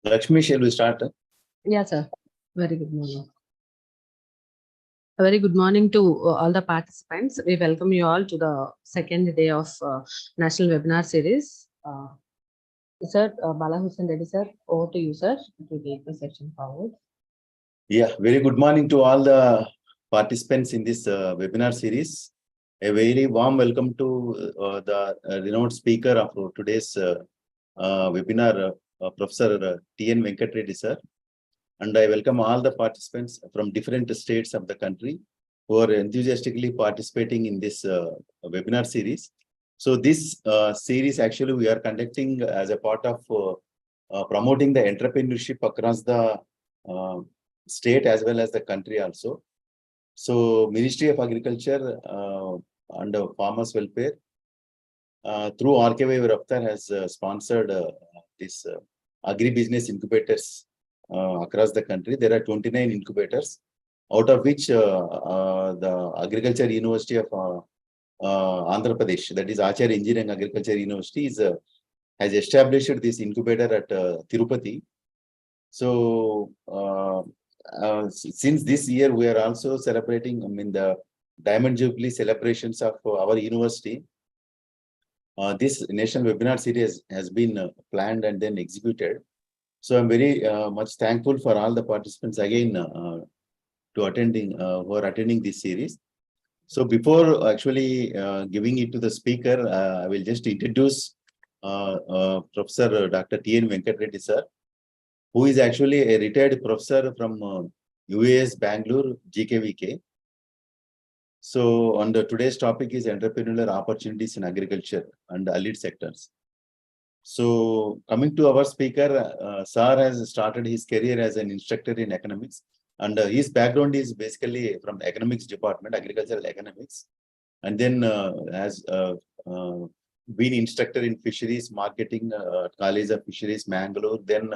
Lakshmi, shall we start? Yeah, sir. Very good morning. A very good morning to all the participants. We welcome you all to the second day of National Webinar Series. Sir, Bala Hussain Reddy, sir, over to you, sir, to take the session forward. Yeah, very good morning to all the participants in this webinar series. A very warm welcome to the renowned speaker of today's webinar, Professor T.N. Venkat Reddy, sir. And I welcome all the participants from different states of the country who are enthusiastically participating in this webinar series. So this series actually we are conducting as a part of promoting the entrepreneurship across the state as well as the country also. So Ministry of Agriculture and Farmers Welfare through RKY Raftar has sponsored this Agri business incubators across the country. There are 29 incubators, out of which the Agriculture University of Andhra Pradesh, that is Acharya Engineering Agriculture University, has established this incubator at Tirupati. So since this year, we are also celebrating, the Diamond Jubilee celebrations of our university. This national webinar series has been planned and then executed. So I'm very much thankful for all the participants again who are attending this series. So before actually giving it to the speaker, I will just introduce Professor Dr. T.N. Venkat Reddy, sir, who is actually a retired professor from UAS Bangalore, GKVK. So on today's topic is entrepreneurial opportunities in agriculture and allied sectors. So coming to our speaker, sir has started his career as an instructor in economics, and his background is basically from the economics department, agricultural economics, and then has been instructor in fisheries marketing at College of Fisheries, Mangalore, then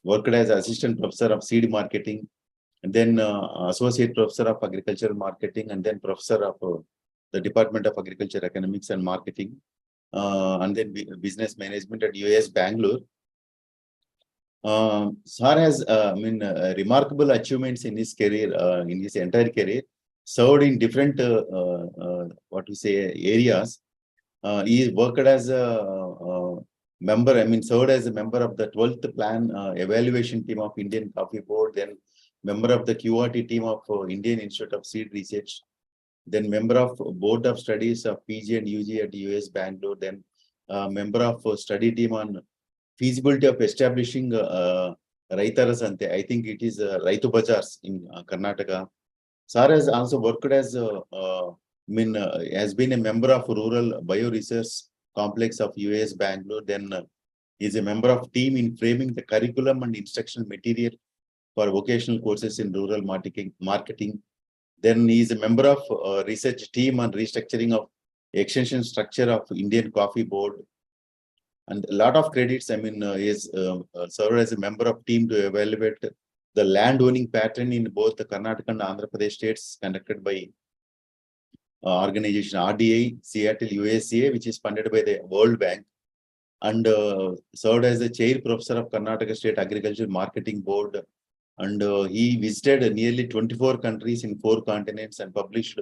worked as assistant professor of seed marketing, and then associate professor of agricultural marketing, and then professor of the Department of Agriculture Economics and Marketing, and then business management at UAS Bangalore. Sir has remarkable achievements in his career, in his entire career, served in different areas. He worked as a member, served as a member of the 12th plan evaluation team of Indian Coffee Board, then member of the QRT team of Indian Institute of Seed Research, then member of Board of Studies of PG and UG at UAS Bangalore, then member of study team on feasibility of establishing Raitarasante. I think it is Raitu Bazars in Karnataka. Sir has also worked as has been a member of Rural Bio Research Complex of UAS Bangalore. Then is a member of team in framing the curriculum and instructional material for vocational courses in rural marketing. Then he is a member of research team on restructuring of extension structure of Indian Coffee Board. And a lot of credits, he is served as a member of team to evaluate the land owning pattern in both the Karnataka and Andhra Pradesh states conducted by organization RDI, Seattle USA, which is funded by the World Bank, and served as the chair professor of Karnataka State Agriculture Marketing Board. And he visited nearly 24 countries in 4 continents and published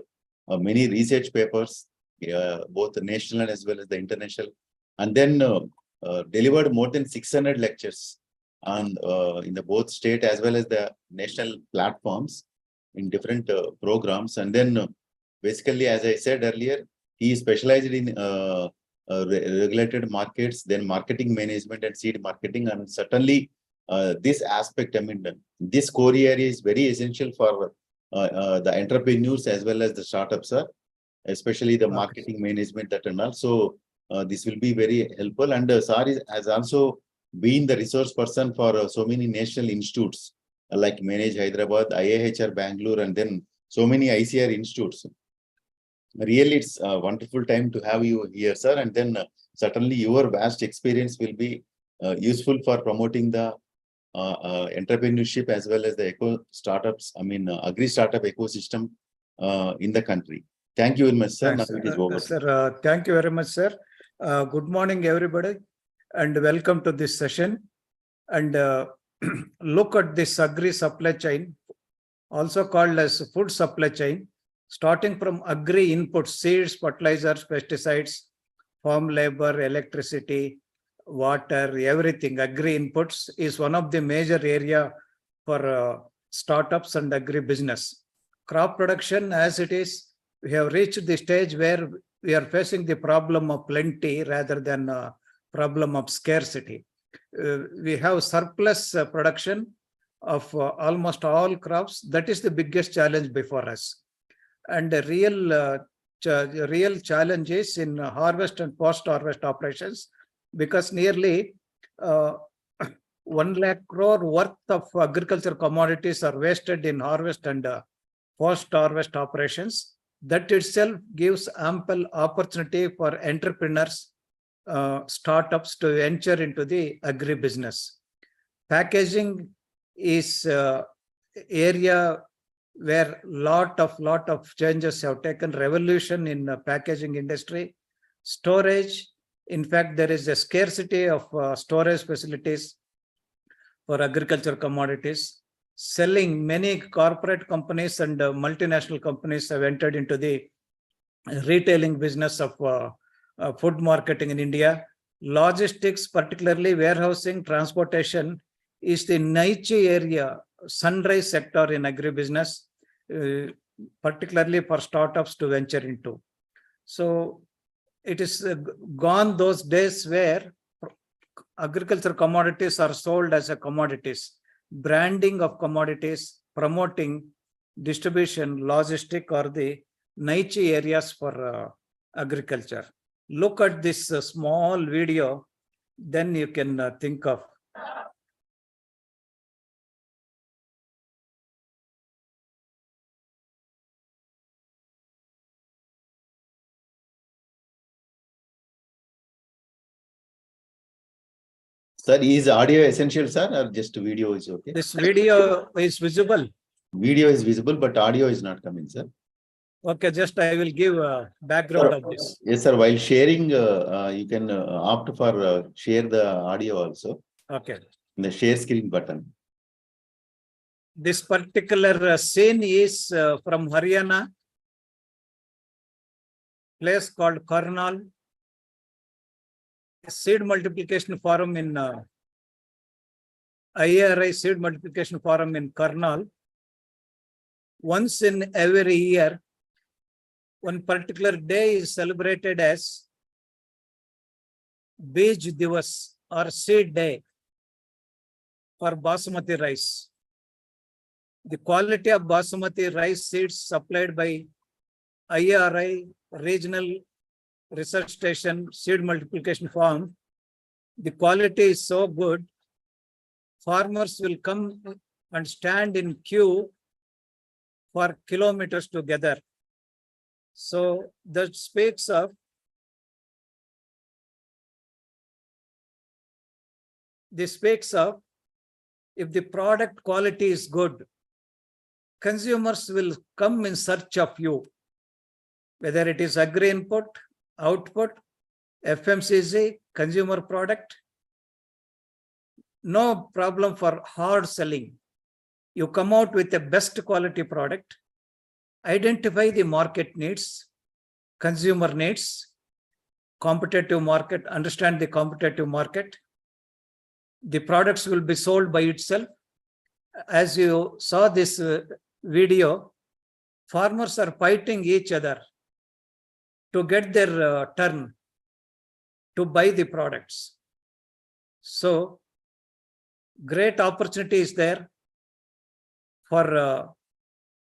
many research papers, both national as well as the international. And then delivered more than 600 lectures on in the both state as well as the national platforms in different programs. And then basically, as I said earlier, he specialized in regulated markets, then marketing management and seed marketing. And certainly this aspect, this core area is very essential for the entrepreneurs as well as the startups, especially the marketing management that and all. So this will be very helpful. And Sir has also been the resource person for so many national institutes like Manage Hyderabad, IIHR Bangalore, and then so many ICR institutes. Really, it's a wonderful time to have you here, sir. And then certainly your vast experience will be useful for promoting the entrepreneurship as well as the startups, agri startup ecosystem in the country. Thank you very much, sir. Thanks, now it is over. Sir, thank you very much, sir. Good morning, everybody, and welcome to this session. And look at this agri supply chain, also called as food supply chain, starting from agri inputs, seeds, fertilizers, pesticides, farm labor, electricity, water, everything. Agri inputs is one of the major area for startups and agri business. Crop production, as it is, we have reached the stage where we are facing the problem of plenty rather than problem of scarcity. We have surplus production of almost all crops. That is the biggest challenge before us. And the real challenge is in harvest and post-harvest operations, because nearly 1 lakh crore worth of agriculture commodities are wasted in harvest and post-harvest operations. That itself gives ample opportunity for entrepreneurs, startups to enter into the agri-business. Packaging is area where lot of changes have taken, revolution in packaging industry. Storage, in fact, there is a scarcity of storage facilities for agriculture commodities. Selling, many corporate companies and multinational companies have entered into the retailing business of food marketing in India. Logistics, particularly warehousing, transportation, is the niche area, sunrise sector in agribusiness, particularly for startups to venture into. So it is gone those days where agriculture commodities are sold as a commodities. Branding of commodities, promoting, distribution, logistic are the niche areas for agriculture. Look at this small video, then you can think of. Sir, is audio essential, sir, or just video is okay? This video is visible. Video is visible, but audio is not coming, sir. Okay, just I will give a background of this. Yes, sir. While sharing, you can opt for share the audio also. Okay. In the share screen button. This particular scene is from Haryana, place called Karnal. Seed multiplication forum in IRI seed multiplication forum in Karnal. Once in every year, one particular day is celebrated as Bij Divas or Seed Day for Basmati rice. The quality of Basmati rice seeds supplied by IRI Regional Research Station Seed Multiplication Farm, the quality is so good, farmers will come and stand in queue for kilometers together. So that speaks of if the product quality is good, consumers will come in search of you, whether it is agri input, output, FMCG, consumer product. No problem for hard selling. You come out with the best quality product, identify the market needs, consumer needs, competitive market, understand the competitive market. The products will be sold by itself. As you saw this video, farmers are fighting each other to get their turn to buy the products. So great opportunity is there for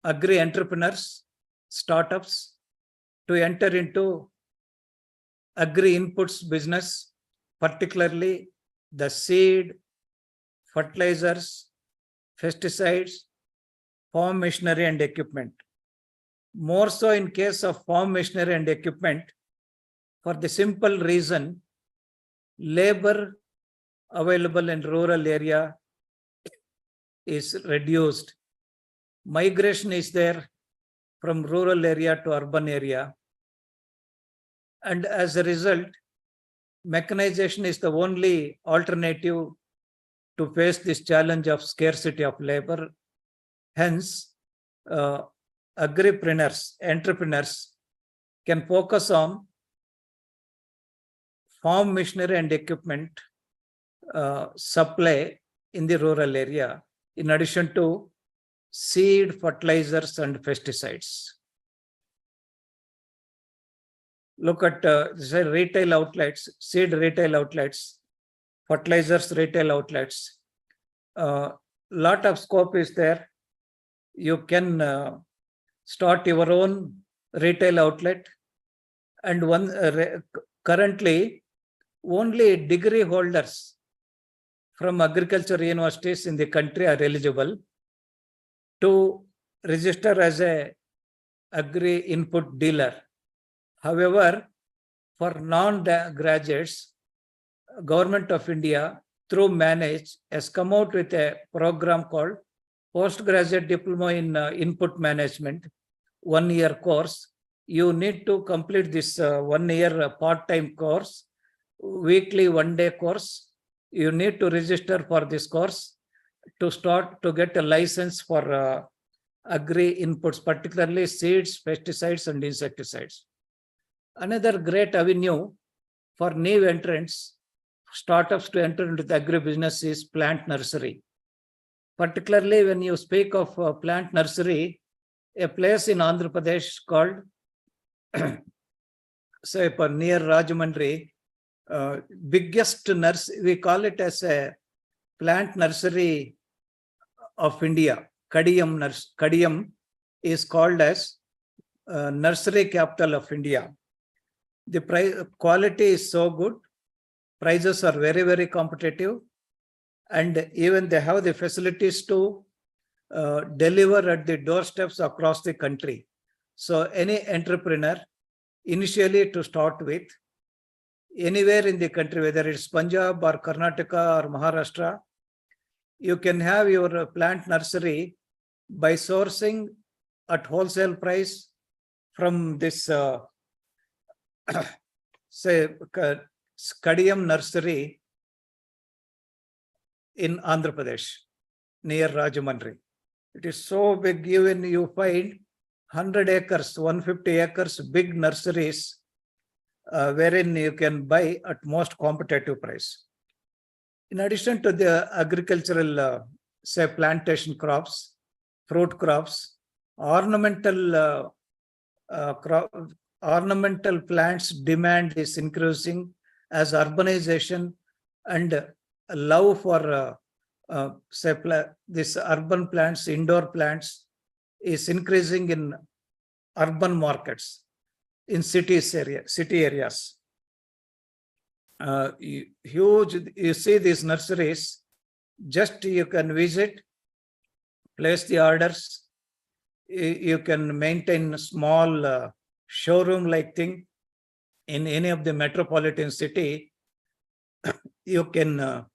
agri entrepreneurs, startups to enter into agri inputs business, particularly the seed, fertilizers, pesticides, farm machinery and equipment. More so in case of farm machinery and equipment, for the simple reason, labor available in rural area is reduced. Migration is there from rural area to urban area. And as a result, mechanization is the only alternative to face this challenge of scarcity of labor. Hence, agripreneurs, entrepreneurs can focus on farm machinery and equipment supply in the rural area, in addition to seed, fertilizers, and pesticides. Look at say retail outlets, seed retail outlets, fertilizers retail outlets. Lot of scope is there. You can start your own retail outlet, and currently only degree holders from agriculture universities in the country are eligible to register as a agri input dealer. However, for non-graduates, Government of India through Manage has come out with a program called Postgraduate Diploma in Input Management, 1-year course. You need to complete this 1-year part-time course, weekly 1-day course. You need to register for this course to get a license for agri inputs, particularly seeds, pesticides, and insecticides. Another great avenue for new entrants, startups to enter into the agribusiness is plant nursery. Particularly when you speak of plant nursery, a place in Andhra Pradesh called, say, near Rajahmundry, biggest we call it as a plant nursery of India. Kadiyam is called as nursery capital of India. The quality is so good, prices are very, very competitive, and even they have the facilities to deliver at the doorsteps across the country. So any entrepreneur, initially to start with, anywhere in the country, whether it's Punjab or Karnataka or Maharashtra, you can have your plant nursery by sourcing at wholesale price from this say Kadiyam nursery in Andhra Pradesh near Rajahmundry. It is so big, even you find 100 acres, 150 acres big nurseries wherein you can buy at most competitive price. In addition to the agricultural, say plantation crops, fruit crops, ornamental plants demand is increasing as urbanization and love for say this urban plants, indoor plants is increasing in urban markets, in city areas. Huge, you see these nurseries, just you can visit, place the orders, you can maintain small showroom like thing in any of the metropolitan city. You can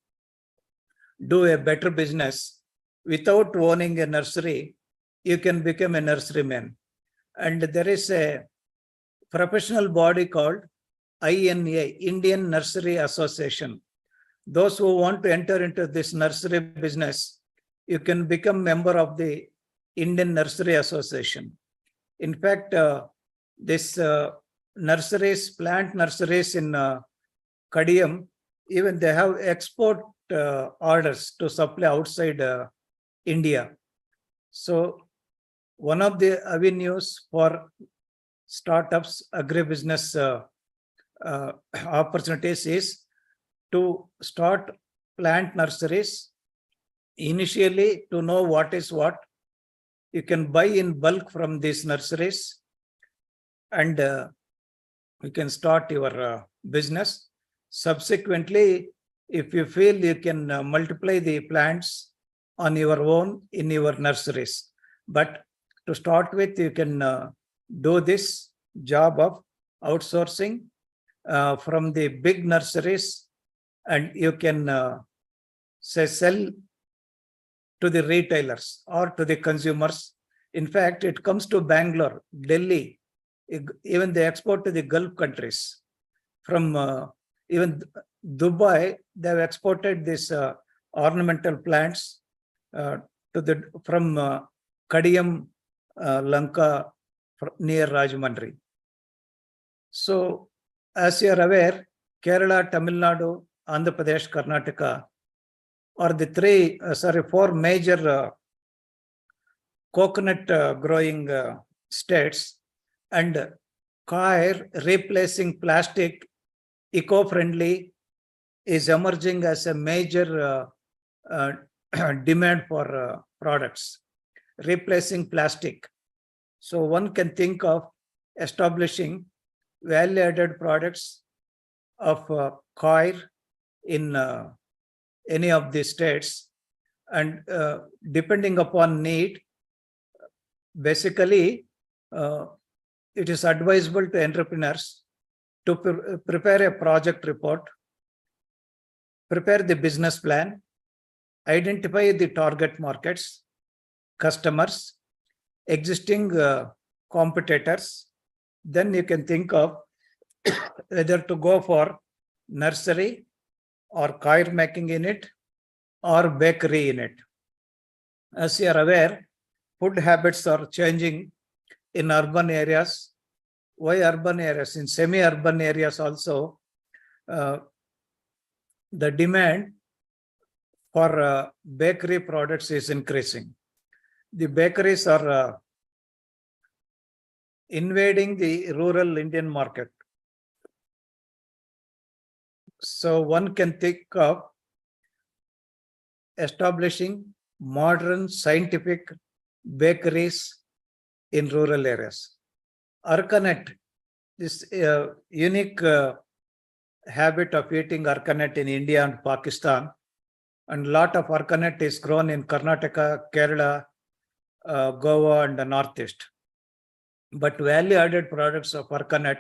do a better business without owning a nursery. You can become a nurseryman. And there is a professional body called INA, Indian Nursery Association. Those who want to enter into this nursery business, you can become member of the Indian Nursery Association. In fact, this nurseries, plant nurseries in Kadiyam, even they have export orders to supply outside India. So one of the avenues for startups, agribusiness opportunities is to start plant nurseries. Initially, to know what is what, you can buy in bulk from these nurseries and you can start your business. Subsequently, if you feel you can multiply the plants on your own in your nurseries. But to start with, you can do this job of outsourcing from the big nurseries, and you can say sell to the retailers or to the consumers. In fact, it comes to Bangalore, Delhi, even they export to the Gulf countries. From even Dubai, they have exported this ornamental plants from Kadiyam, Lanka near Rajahmundry. So, as you are aware, Kerala, Tamil Nadu, Andhra Pradesh, Karnataka are the four major coconut growing states, and coir replacing plastic eco-friendly is emerging as a major demand for products, replacing plastic. So one can think of establishing value-added products of coir in any of the states, and depending upon need, basically it is advisable to entrepreneurs to prepare a project report, prepare the business plan, identify the target markets, customers, existing competitors. Then you can think of whether to go for nursery or coir making unit or bakery unit. As you are aware, food habits are changing in urban areas. Why urban areas? In semi-urban areas also, the demand for bakery products is increasing. The bakeries are invading the rural Indian market. So one can think of establishing modern scientific bakeries in rural areas. Arkanut, this unique habit of eating arkanut in India and Pakistan, and a lot of arkanut is grown in Karnataka, Kerala, Goa and the Northeast. But value-added products of arkanut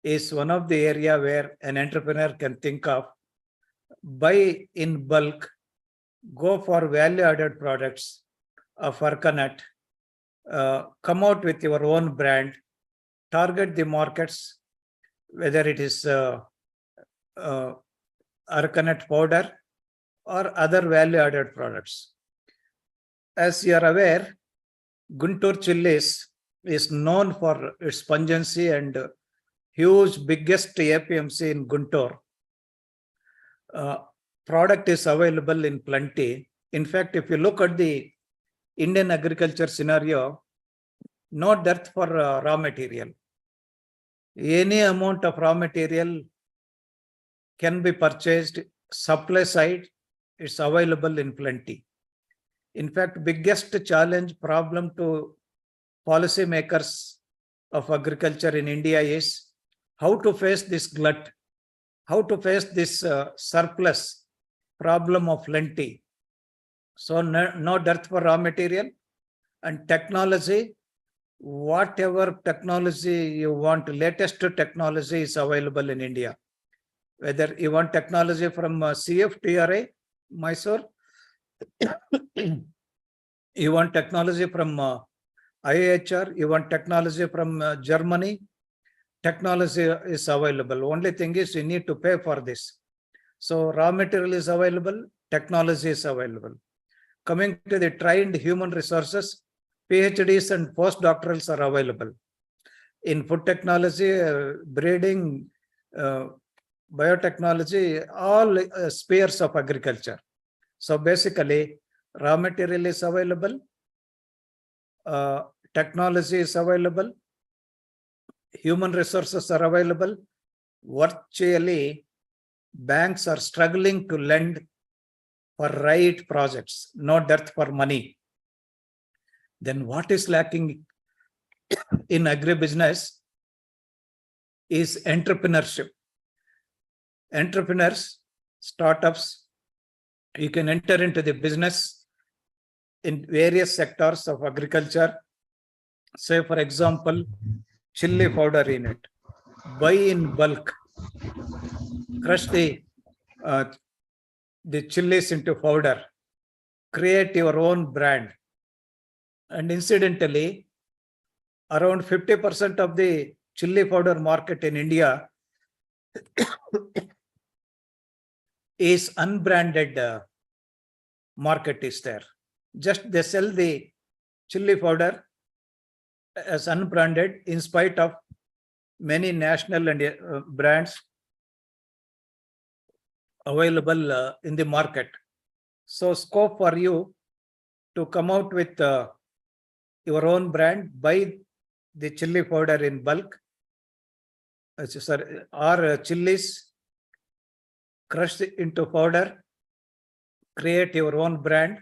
is one of the area where an entrepreneur can think of: buy in bulk, go for value-added products of arkanut, come out with your own brand, target the markets, whether it is arkanut powder or other value-added products. As you are aware, Guntur chilies is known for its pungency and huge, biggest APMC in Guntur. Product is available in plenty. In fact, if you look at the Indian agriculture scenario, no dearth for raw material. Any amount of raw material can be purchased. Supply side, it's available in plenty. In fact, biggest challenge problem to policy makers of agriculture in India is how to face this glut, how to face this surplus problem of plenty. So no dearth for raw material, and technology, whatever technology you want, latest technology is available in India. Whether you want technology from CFTRA, Mysore, you want technology from IHR, you want technology from Germany, technology is available. Only thing is you need to pay for this. So raw material is available, technology is available. Coming to the trained human resources, PhDs and postdoctorals are available in food technology, breeding, biotechnology, all spheres of agriculture. So basically, raw material is available, technology is available, human resources are available. Virtually, banks are struggling to lend for right projects, no dearth for money. Then what is lacking in agribusiness is entrepreneurship. Entrepreneurs, startups, you can enter into the business in various sectors of agriculture. Say, for example, chili powder unit. Buy in bulk, crush the chilies into powder, create your own brand. And incidentally, around 50% of the chili powder market in India is unbranded market is there. Just they sell the chili powder as unbranded in spite of many national and brands available in the market. So scope for you to come out with your own brand, buy the chili powder in bulk, or chilies, crush it into powder, create your own brand,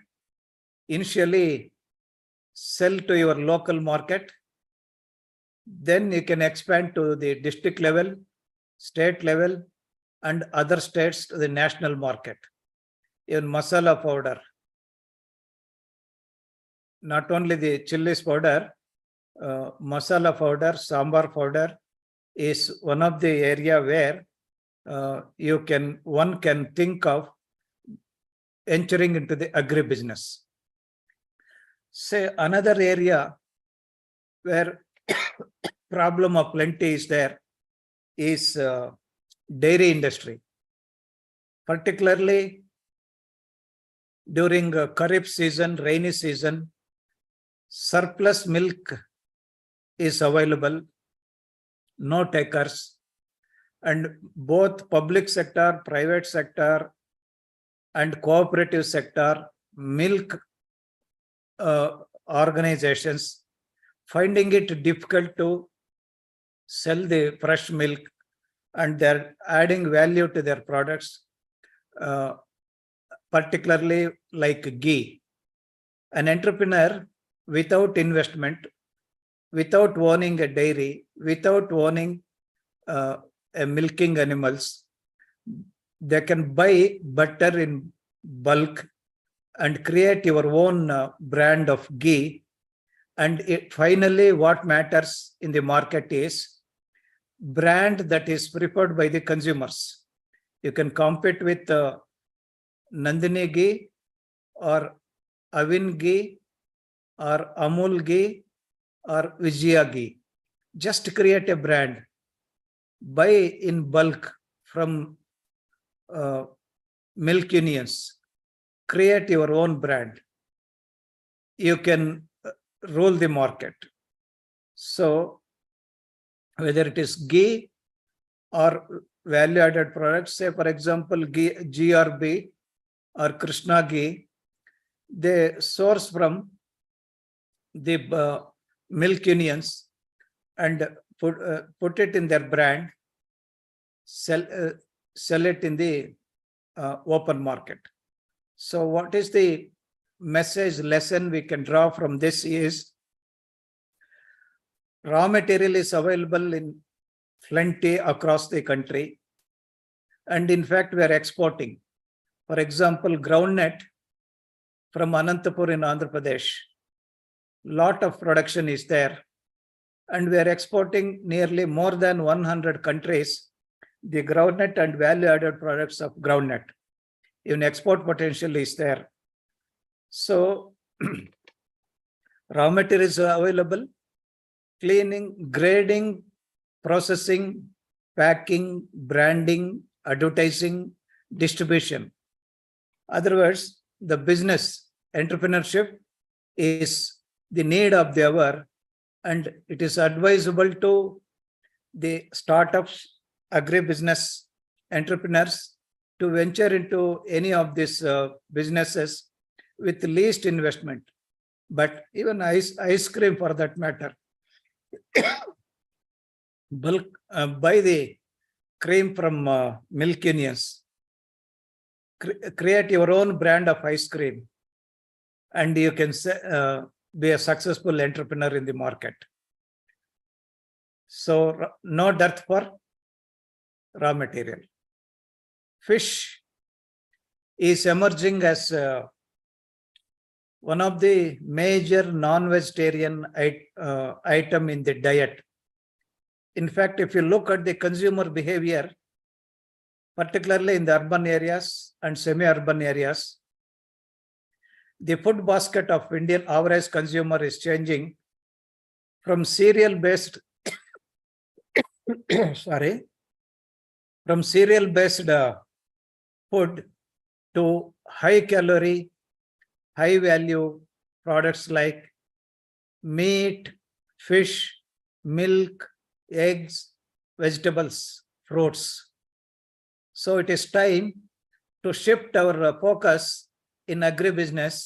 initially sell to your local market, then you can expand to the district level, state level, and other states to the national market. Even masala powder, not only the chilies powder, masala powder, sambar powder is one of the area where one can think of entering into the agri business. Say another area where problem of plenty is there is dairy industry, particularly during Kharif season, rainy season. Surplus milk is available, no takers, and both public sector, private sector, and cooperative sector milk organizations finding it difficult to sell the fresh milk, and they're adding value to their products, particularly like ghee. An entrepreneur without investment, without owning a dairy, without owning a milking animals, they can buy butter in bulk and create your own brand of ghee. And finally, what matters in the market is brand that is preferred by the consumers. You can compete with Nandini ghee or Avin ghee or Amul ghee or Vijaya ghee. Just create a brand, buy in bulk from milk unions, create your own brand. You can rule the market. So whether it is ghee or value-added products, say for example, ghee, GRB or Krishna ghee, they source from the milk unions and put it in their brand, sell it in the open market. So what is the message lesson we can draw from this is raw material is available in plenty across the country, and in fact we are exporting. For example, groundnut from Anantapur in Andhra Pradesh, lot of production is there, and we are exporting nearly more than 100 countries the groundnut and value-added products of groundnut. Even export potential is there. So raw materials are available, cleaning, grading, processing, packing, branding, advertising, distribution. Other words, the business entrepreneurship is the need of the hour, and it is advisable to the startups, agri-business entrepreneurs to venture into any of these businesses with least investment. But even ice cream for that matter, bulk buy the cream from milk unions, create your own brand of ice cream, and you can be a successful entrepreneur in the market. So no dearth for raw material. Fish is emerging as one of the major non-vegetarian item in the diet. In fact, if you look at the consumer behavior, particularly in the urban areas and semi-urban areas, the food basket of Indian average consumer is changing from cereal-based food to high-calorie, high value products like meat, fish, milk, eggs, vegetables, fruits. So it is time to shift our focus in agribusiness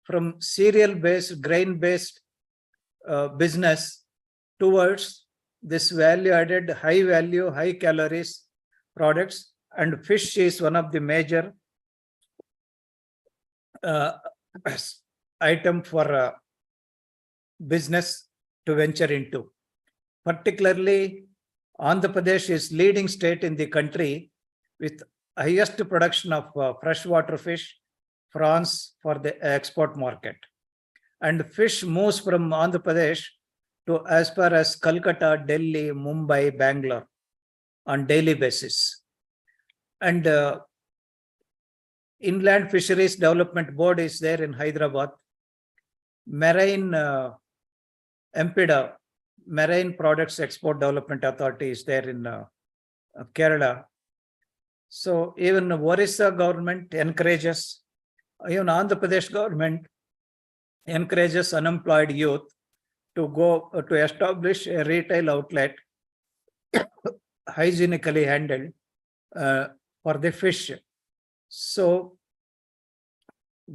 from cereal-based, grain-based business towards this value-added, high-value, high-calories products. And fish is one of the major item for business to venture into. Particularly, Andhra Pradesh is leading state in the country with highest production of freshwater fish, prawns for the export market. And fish moves from Andhra Pradesh to as far as Calcutta, Delhi, Mumbai, Bangalore on daily basis. And Inland Fisheries Development Board is there in Hyderabad. Marine MPDA, Marine Products Export Development Authority is there in Kerala. So even Orissa government encourages, even Andhra Pradesh government encourages unemployed youth to go to establish a retail outlet hygienically handled for the fish. So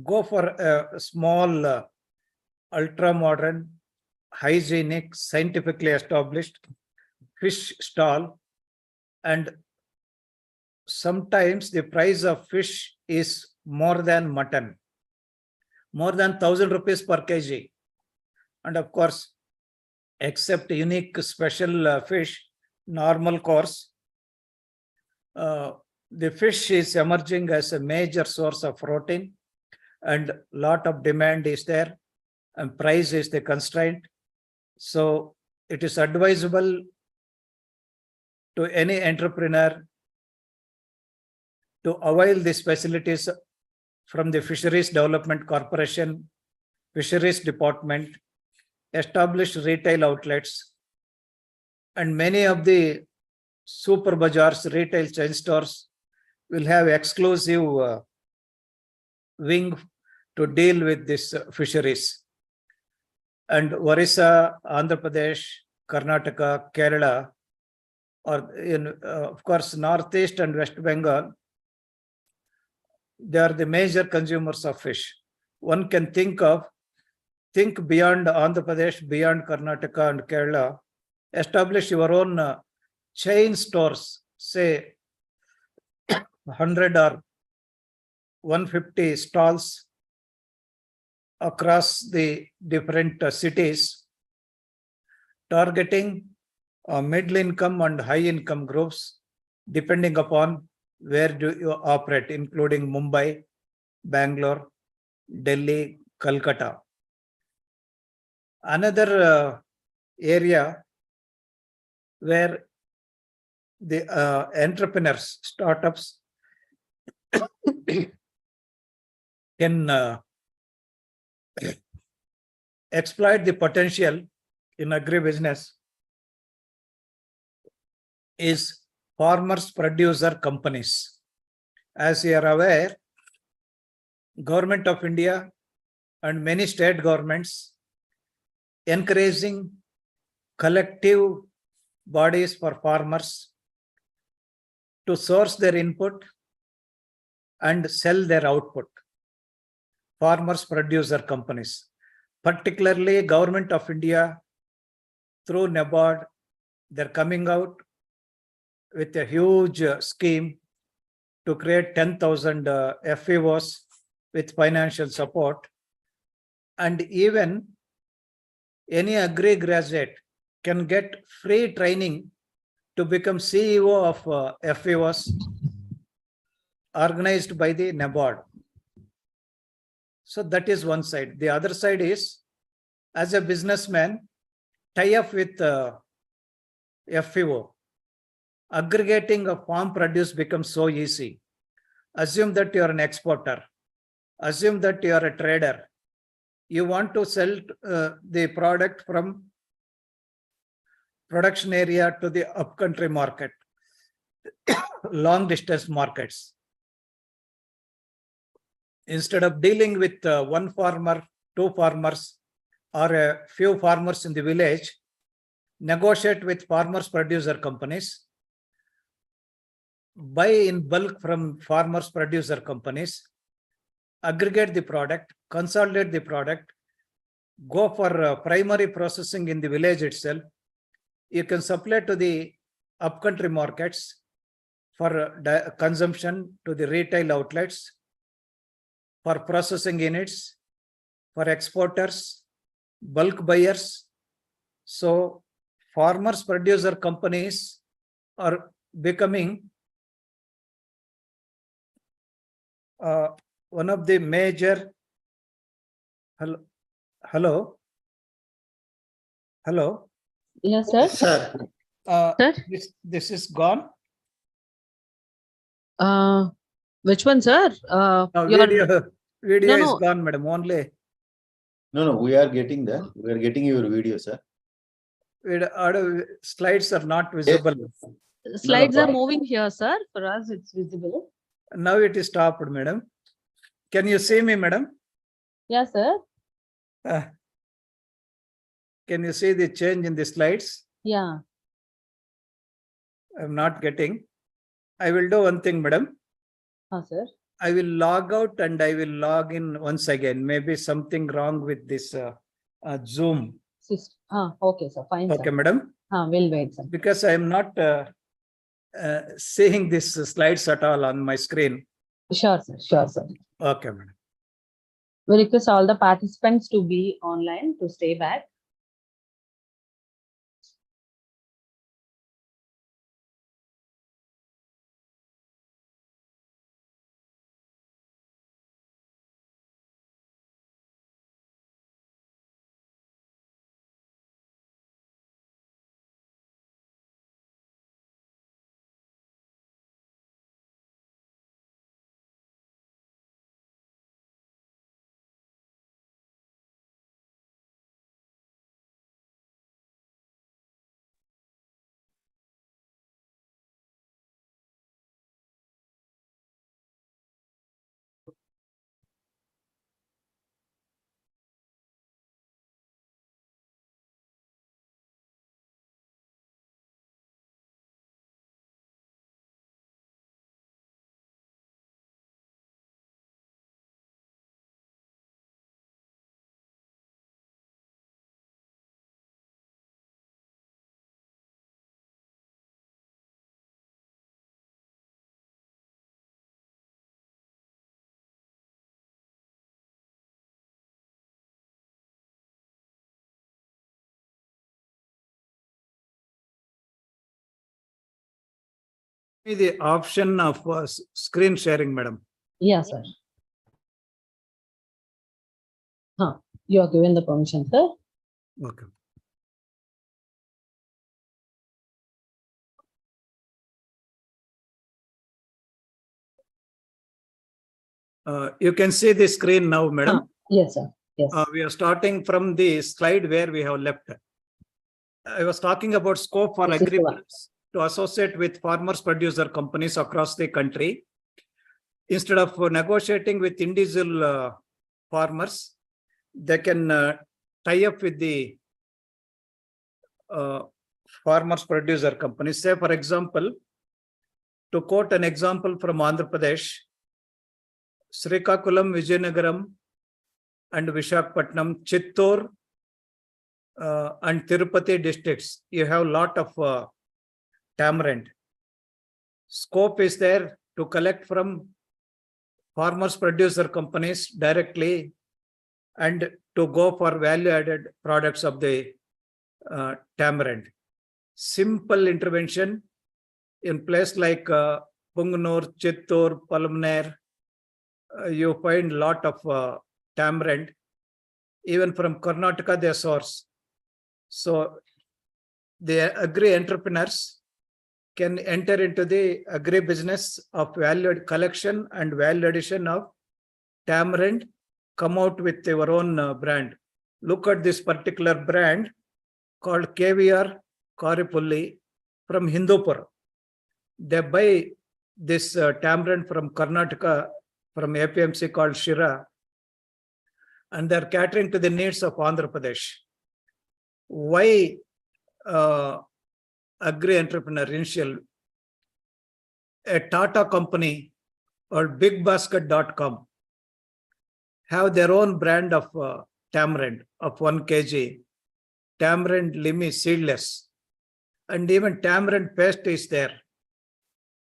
go for a small, ultra modern, hygienic, scientifically established fish stall, and sometimes the price of fish is more than mutton, more than 1,000 rupees per kg. And of course, except unique special fish, normal course, the fish is emerging as a major source of protein, and lot of demand is there, and price is the constraint. So it is advisable to any entrepreneur to avail these facilities from the Fisheries Development Corporation, Fisheries Department, establish retail outlets, and many of the super bazaars, retail chain stores will have exclusive wing to deal with this fisheries. And Orissa, Andhra Pradesh, Karnataka, Kerala, or in of course Northeast and West Bengal, they are the major consumers of fish. One can think beyond Andhra Pradesh, beyond Karnataka and Kerala, establish your own chain stores, say 100 or 150 stalls across the different cities, targeting middle income and high income groups, depending upon where do you operate, including Mumbai, Bangalore, Delhi, Calcutta. Another area where the entrepreneurs, startups can exploit the potential in agribusiness is farmers producer companies. As you are aware, Government of India and many state governments encouraging collective bodies for farmers to source their input and sell their output. Farmers producer companies, particularly Government of India through NABARD, they're coming out with a huge scheme to create 10,000 FEOs with financial support. And even any Agri graduate can get free training to become CEO of FEOs organized by the NABARD. So that is one side. The other side is, as a businessman, tie up with FEO. Aggregating of farm produce becomes so easy. Assume that you are an exporter. Assume that you are a trader. You want to sell the product from production area to the upcountry market, long distance markets. instead of dealing with one farmer, two farmers, or a few farmers in the village, negotiate with farmers producer companies, buy in bulk from farmers producer companies, aggregate the product, consolidate the product, go for primary processing in the village itself. You can supply to the upcountry markets for consumption to the retail outlets, for processing units, for exporters, bulk buyers. So farmers producer companies are becoming one of the major. Hello. Yes, sir. Sir, Sir? This is gone. Which one, sir? Now Your video is no. gone, madam. Only No, we are getting that. We are getting your video, sir. slides are not visible. Slides are but- moving here, sir. For us, it's visible. Now it is stopped, madam. Can you see me, madam? Yes, sir. Can you see the change in the slides? Yeah. I'm not getting. I will do one thing, madam. Sir. I will log out and I will log in once again. Maybe something wrong with this Zoom. Okay, sir. Fine, Okay, sir. madam. We'll wait, sir. Because I am not seeing these slides at all on my screen. Sure, sir. Sure, sir. Okay, madam. We request all the participants to be online to stay back. The option of screen sharing, madam. Yes, sir. You are given the permission, sir. Okay. You can see the screen now, madam. Yes, sir. Yes. We are starting from the slide where we have left. I was talking about scope for This is Agri the one. to associate with farmers producer companies across the country. Instead of negotiating with individual farmers, they can tie up with the farmers producer companies. Say, for example, to quote an example from Andhra Pradesh, Srikakulam, Vijayanagaram, and Visakhapatnam, Chittor, and Tirupati districts, you have a lot of tamarind. Scope is there to collect from farmers producer companies directly and to go for value added products of the tamarind. Simple intervention in place like Punganur, Chittor, Palmner. You find a lot of tamarind. Even from Karnataka, they source. So the agri entrepreneurs can enter into the agri business of value collection and value addition of tamarind, come out with your own brand. Look at this particular brand called KVR Karipulli from Hindupur. They buy this tamarind from Karnataka from APMC called Shira, and they're catering to the needs of Andhra Pradesh. Why Agri Entrepreneur Initial? A Tata company or BigBasket.com have their own brand of tamarind of 1 kg, tamarind limi seedless, and even tamarind paste is there.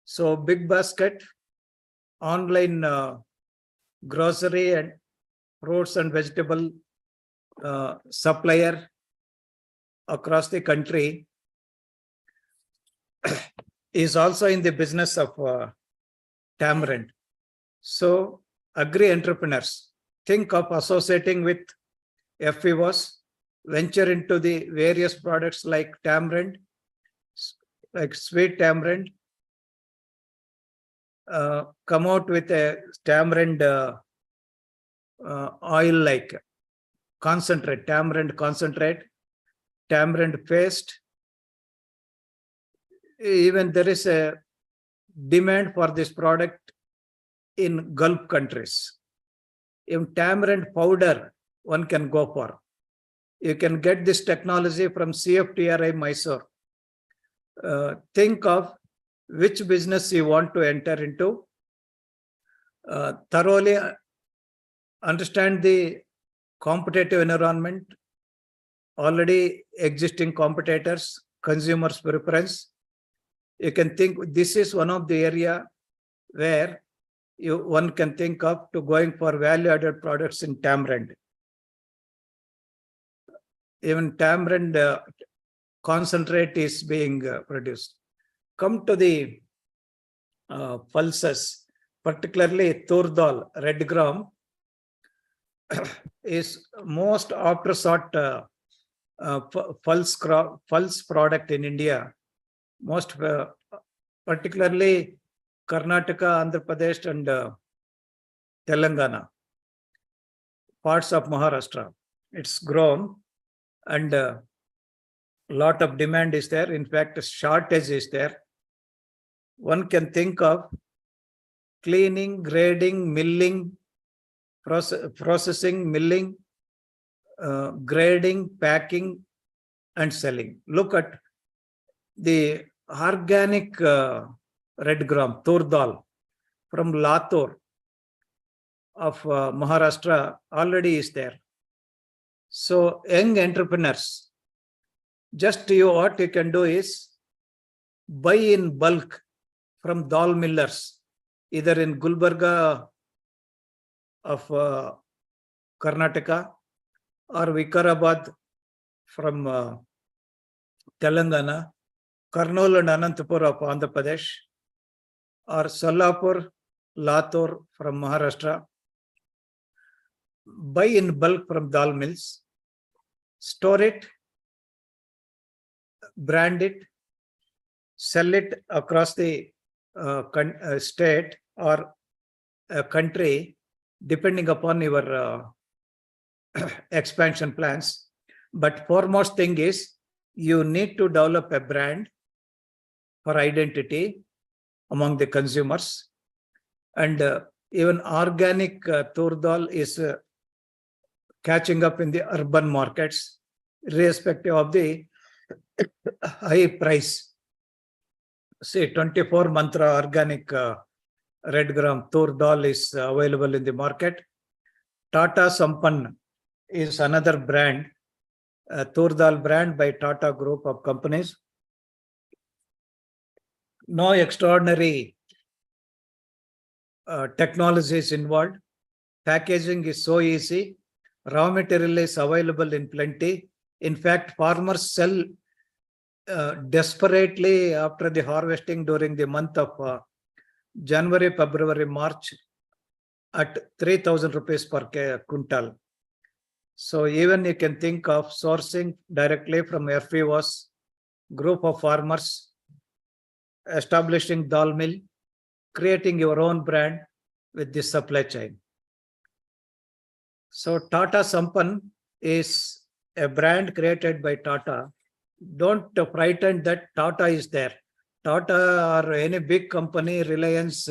So Big Basket, online grocery and fruits and vegetable supplier across the country, is also in the business of tamarind. So agri entrepreneurs, think of associating with FPOs, venture into the various products like tamarind, like sweet tamarind, come out with a tamarind oil like concentrate, tamarind concentrate, tamarind paste. Even there is a demand for this product in Gulf countries. In tamarind powder, one can go for. You can get this technology from CFTRI Mysore. Think of which business you want to enter into. Thoroughly understand the competitive environment, already existing competitors, consumers' preference. You can think this is one of the area where one can think of to going for value-added products in tamarind. Even tamarind concentrate is being produced. Come to the pulses, particularly tur dal, red gram, is most after sought pulse product in India. Most particularly Karnataka, Andhra Pradesh, and Telangana, parts of Maharashtra. It's grown, and a lot of demand is there. In fact, a shortage is there. One can think of cleaning, grading, milling, processing, milling, grading, packing, and selling. Look at the organic red gram, tur dal, from Latur of Maharashtra already is there. So young entrepreneurs, just what you can do is buy in bulk from dal millers, either in Gulbarga of Karnataka or Vikarabad from Telangana, Kurnool and Anantapur of Andhra Pradesh, or Solapur, Latur from Maharashtra. Buy in bulk from dal mills, store it, brand it, sell it across the state or country, depending upon your expansion plans. But foremost thing is you need to develop a brand for identity among the consumers. And even organic tur dal is catching up in the urban markets, irrespective of the high price. Say 24 mantra organic red gram tur dal is available in the market. Tata Sampann is another brand, tur dal brand by Tata Group of companies. No extraordinary technology is involved. Packaging is so easy. Raw material is available in plenty. In fact, farmers sell desperately after the harvesting during the month of January, February, March at 3,000 rupees per quintal. So even you can think of sourcing directly from FPOs, group of farmers, establishing dal mill, creating your own brand with this supply chain. So Tata Sampann is a brand created by Tata. Don't frighten that Tata is there. Tata or any big company, Reliance,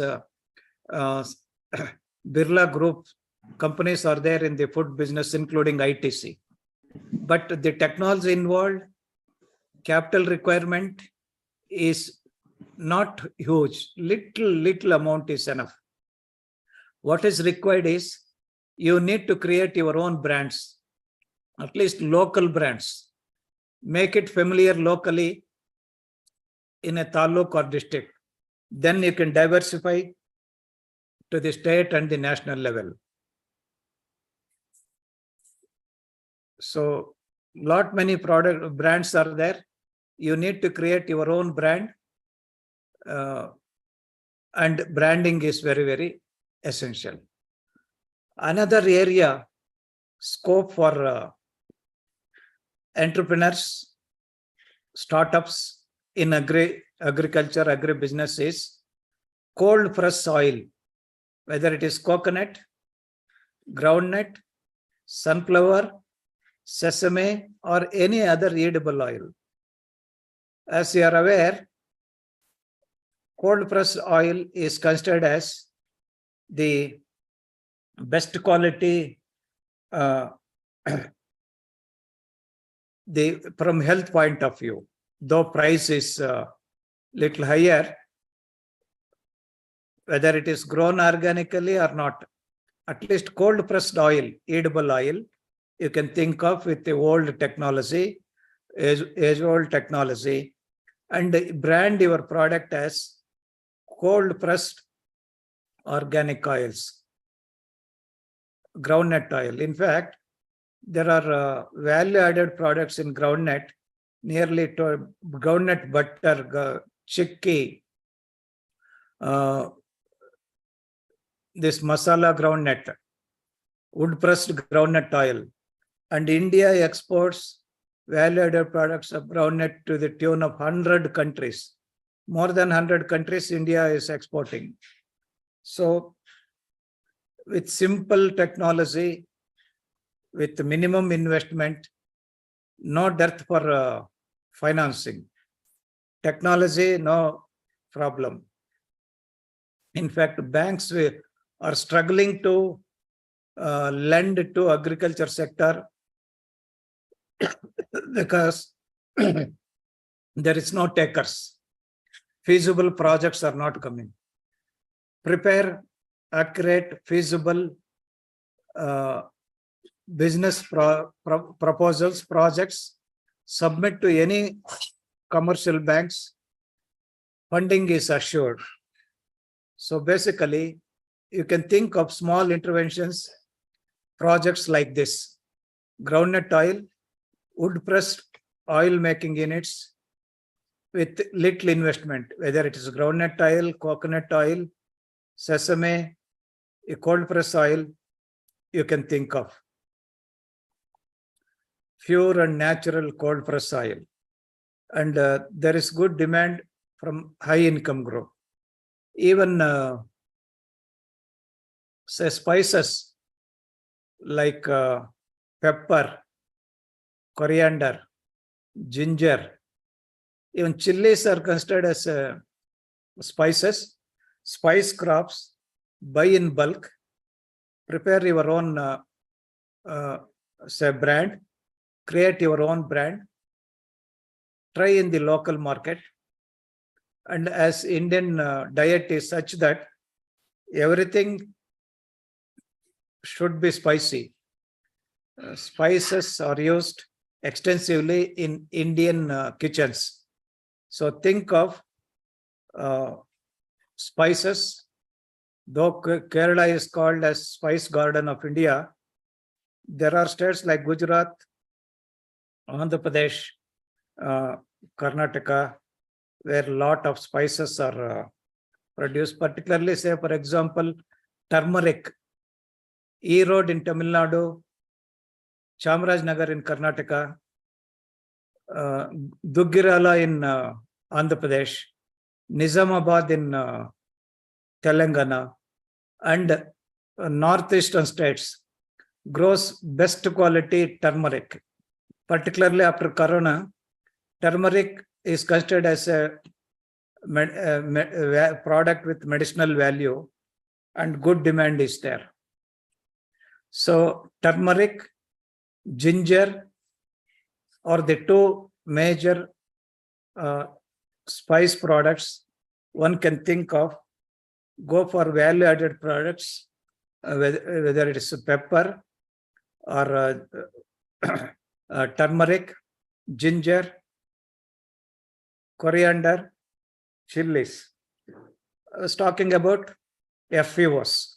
Birla Group companies are there in the food business, including ITC. But the technology involved, capital requirement is not huge. Little amount is enough. What is required is you need to create your own brands, at least local brands. Make it familiar locally in a taluk or district. Then you can diversify to the state and the national level. So many product brands are there. You need to create your own brand, and branding is very, very essential. Another area, scope for entrepreneurs, startups in agriculture, agribusiness is cold press oil, whether it is coconut, groundnut, sunflower, sesame, or any other edible oil. As you are aware, cold press oil is considered as the best quality from health point of view, though price is little higher, whether it is grown organically or not. At least cold pressed oil, edible oil, you can think of with the old technology, age-old technology, and brand your product as cold pressed organic oils, groundnut oil. In fact, there are value-added products in groundnut, nearly to groundnut butter, chickpea, this masala groundnut, wood-pressed groundnut oil. And India exports value-added products of groundnut to the tune of 100 countries. More than 100 countries India is exporting. So with simple technology, with minimum investment, no dearth for financing. Technology, no problem. In fact, banks are struggling to lend to agriculture sector because there is no takers. Feasible projects are not coming. Prepare accurate, feasible business proposals, projects, submit to any commercial banks, funding is assured. So basically, you can think of small interventions, projects like this: groundnut oil, wood-pressed oil making units with little investment, whether it is groundnut oil, coconut oil, sesame, a cold press oil, you can think of. Pure and natural cold press oil. And there is good demand from high income group. Even say spices like pepper, coriander, ginger, even chilies are considered as spices. Spice crops, buy in bulk, prepare your own say brand, create your own brand, try in the local market. And as Indian diet is such that everything should be spicy. Spices are used extensively in Indian kitchens. So think of spices. Though Kerala is called as Spice Garden of India, there are states like Gujarat, Andhra Pradesh, Karnataka, where a lot of spices are produced, particularly, say, for example, turmeric. Erode in Tamil Nadu, Chamarajnagar in Karnataka, Duggirala in Andhra Pradesh, Nizamabad in Telangana, and northeastern states grows best quality turmeric. Particularly after Corona, turmeric is considered as a product with medicinal value. and good demand is there. So turmeric, ginger are the two major spice products one can think of. Go for value-added products, whether it is pepper or turmeric, ginger, coriander, chilies. I was talking about FPOs.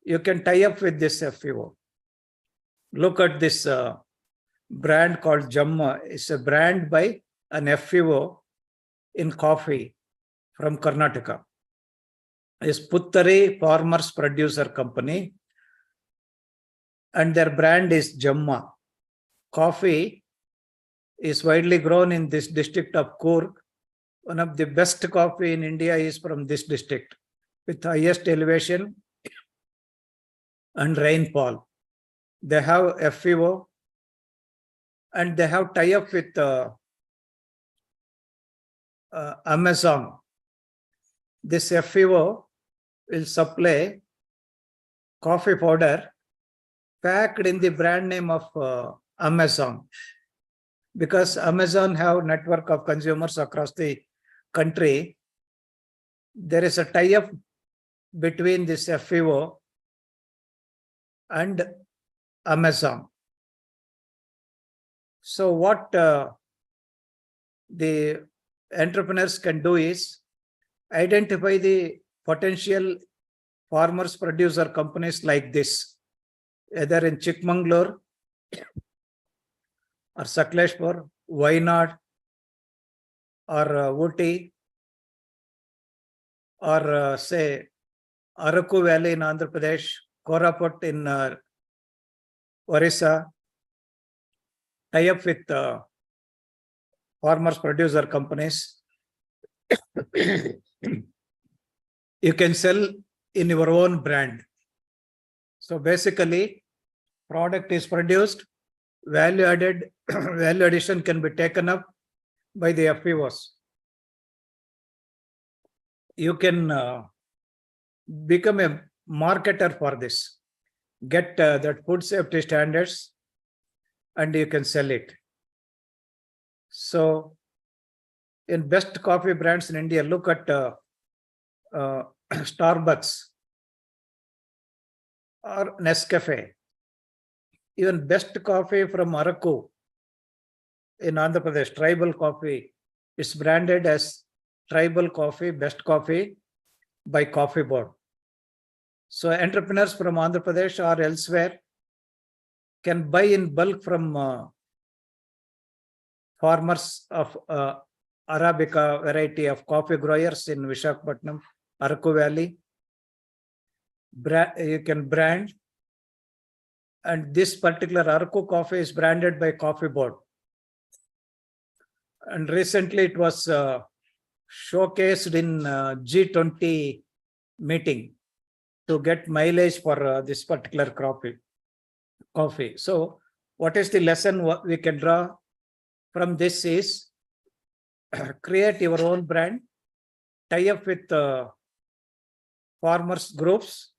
You can tie up with this FPO. Look at this brand called Jamma. It's a brand by an FPO in coffee from Karnataka. It's Puttari Farmers Producer Company, and their brand is Jamma. Coffee is widely grown in this district of Coorg. One of the best coffee in India is from this district, with highest elevation and rainfall. They have FPO and they have tie-up with Amazon. This FPO will supply coffee powder packed in the brand name of Amazon, because Amazon have network of consumers across the country. There is a tie-up between this FPO and Amazon. So what the entrepreneurs can do is identify the potential farmers producer companies like this, either in Chikmagalur or Sakleshpur, Wayanad or Ooty, or say Araku Valley in Andhra Pradesh, Koraput in Orissa. Tie up with farmers producer companies. You can sell in your own brand. So basically, product is produced, value addition can be taken up by the FPOs. You can become a marketer for this, get that food safety standards, and you can sell it. So in best coffee brands in India, look at Starbucks or Nescafe. Even best coffee from Araku in Andhra Pradesh, tribal coffee, is branded as tribal coffee, best coffee by Coffee Board. So entrepreneurs from Andhra Pradesh or elsewhere can buy in bulk from farmers of Arabica variety of coffee growers in Visakhapatnam, Araku Valley. You can brand, and this particular Araku coffee is branded by Coffee Board. And recently it was showcased in G20 meeting to get mileage for this particular coffee. So what is the lesson we can draw from this is create your own brand, tie up with farmers groups,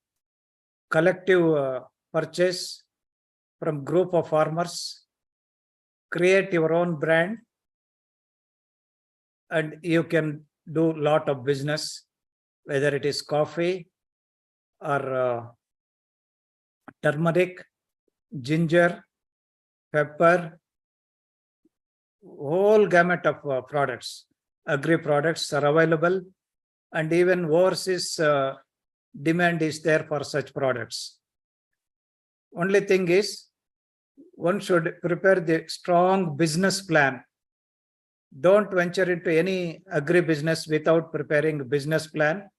collective purchase from group of farmers, create your own brand, and you can do a lot of business, whether it is coffee or turmeric, ginger, pepper, whole gamut of products. Agri products are available, and even overseas demand is there for such products. Only thing is, one should prepare the strong business plan. Don't venture into any agri business without preparing a business plan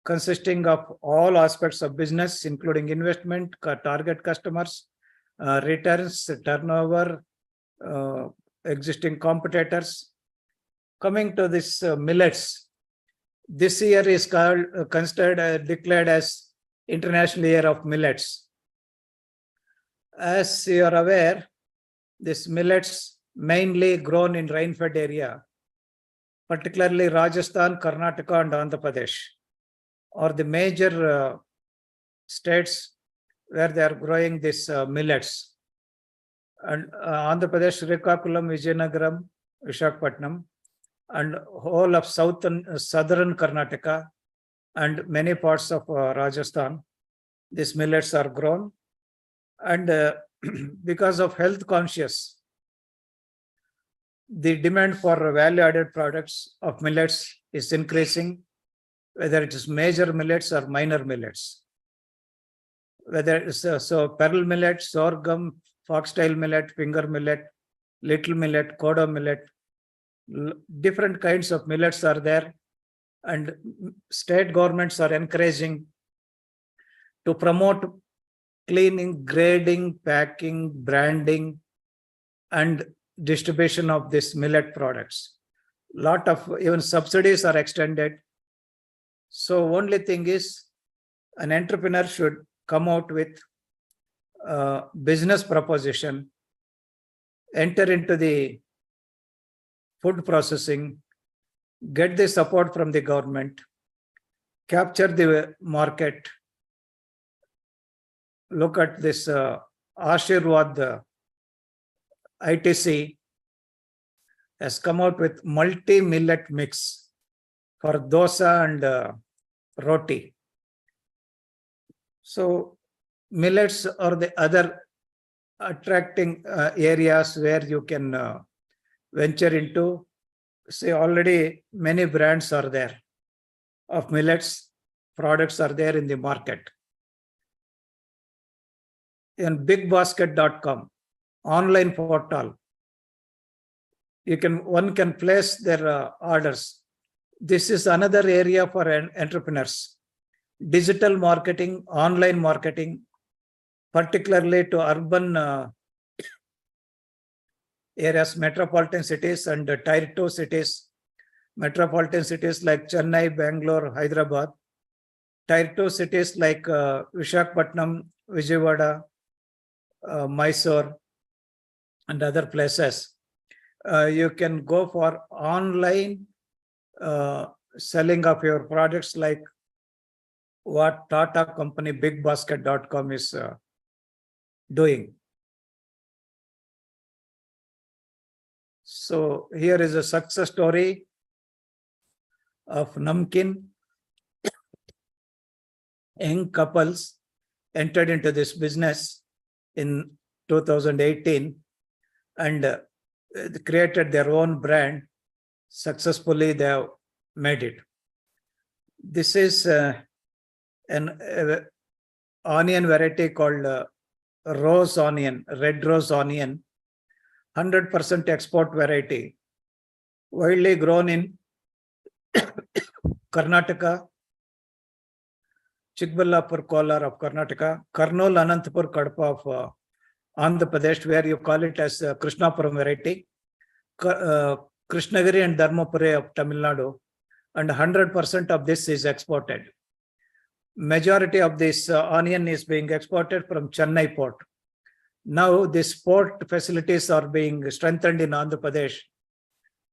consisting of all aspects of business, including investment, target customers, returns, turnover, existing competitors. Coming to this millets, this year is declared as International Year of Millets. As you are aware, this millets mainly grown in rain-fed area, particularly Rajasthan, Karnataka, and Andhra Pradesh. are the major states where they are growing this millets. And Andhra Pradesh, Srikakulam, Vizianagaram, Visakhapatnam, and whole of southern Karnataka and many parts of Rajasthan, these millets are grown. And because of health conscious, the demand for value-added products of millets is increasing, whether it is major millets or minor millets. Whether it's pearl millet, sorghum, foxtail millet, finger millet, little millet, kodo millet, different kinds of millets are there, and state governments are encouraging to promote cleaning, grading, packing, branding, and distribution of these millet products. Lot of even subsidies are extended. So only thing is, an entrepreneur should come out with a business proposition, enter into the food processing, get the support from the government, capture the market. Look at this Ashirwad ITC has come out with multi-millet mix for dosa and roti. So millets are the other attracting areas where you can venture into. Say already many brands are there of millets, products are there in the market. In bigbasket.com, online portal, one can place their orders. This is another area for entrepreneurs. Digital marketing, online marketing, particularly to urban areas, metropolitan cities and tier 2 cities, metropolitan cities like Chennai, Bangalore, Hyderabad, tier 2 cities like Visakhapatnam, Vijayawada, Mysore, and other places. You can go for online selling of your products, like what Tata company bigbasket.com is doing. So here is a success story of Namkin. Young couples entered into this business in 2018 and created their own brand. Successfully, they have made it. This is an onion variety called rose onion, red rose onion, 100% export variety, widely grown in Karnataka, Chikballapur, Kolar of Karnataka, Kurnool, Anantapur, Kadapa of Andhra Pradesh, where you call it as Krishnapuram variety, Krishnagiri and Dharmapuri of Tamil Nadu, and 100% of this is exported. Majority of this onion is being exported from Chennai port. Now these port facilities are being strengthened in Andhra Pradesh.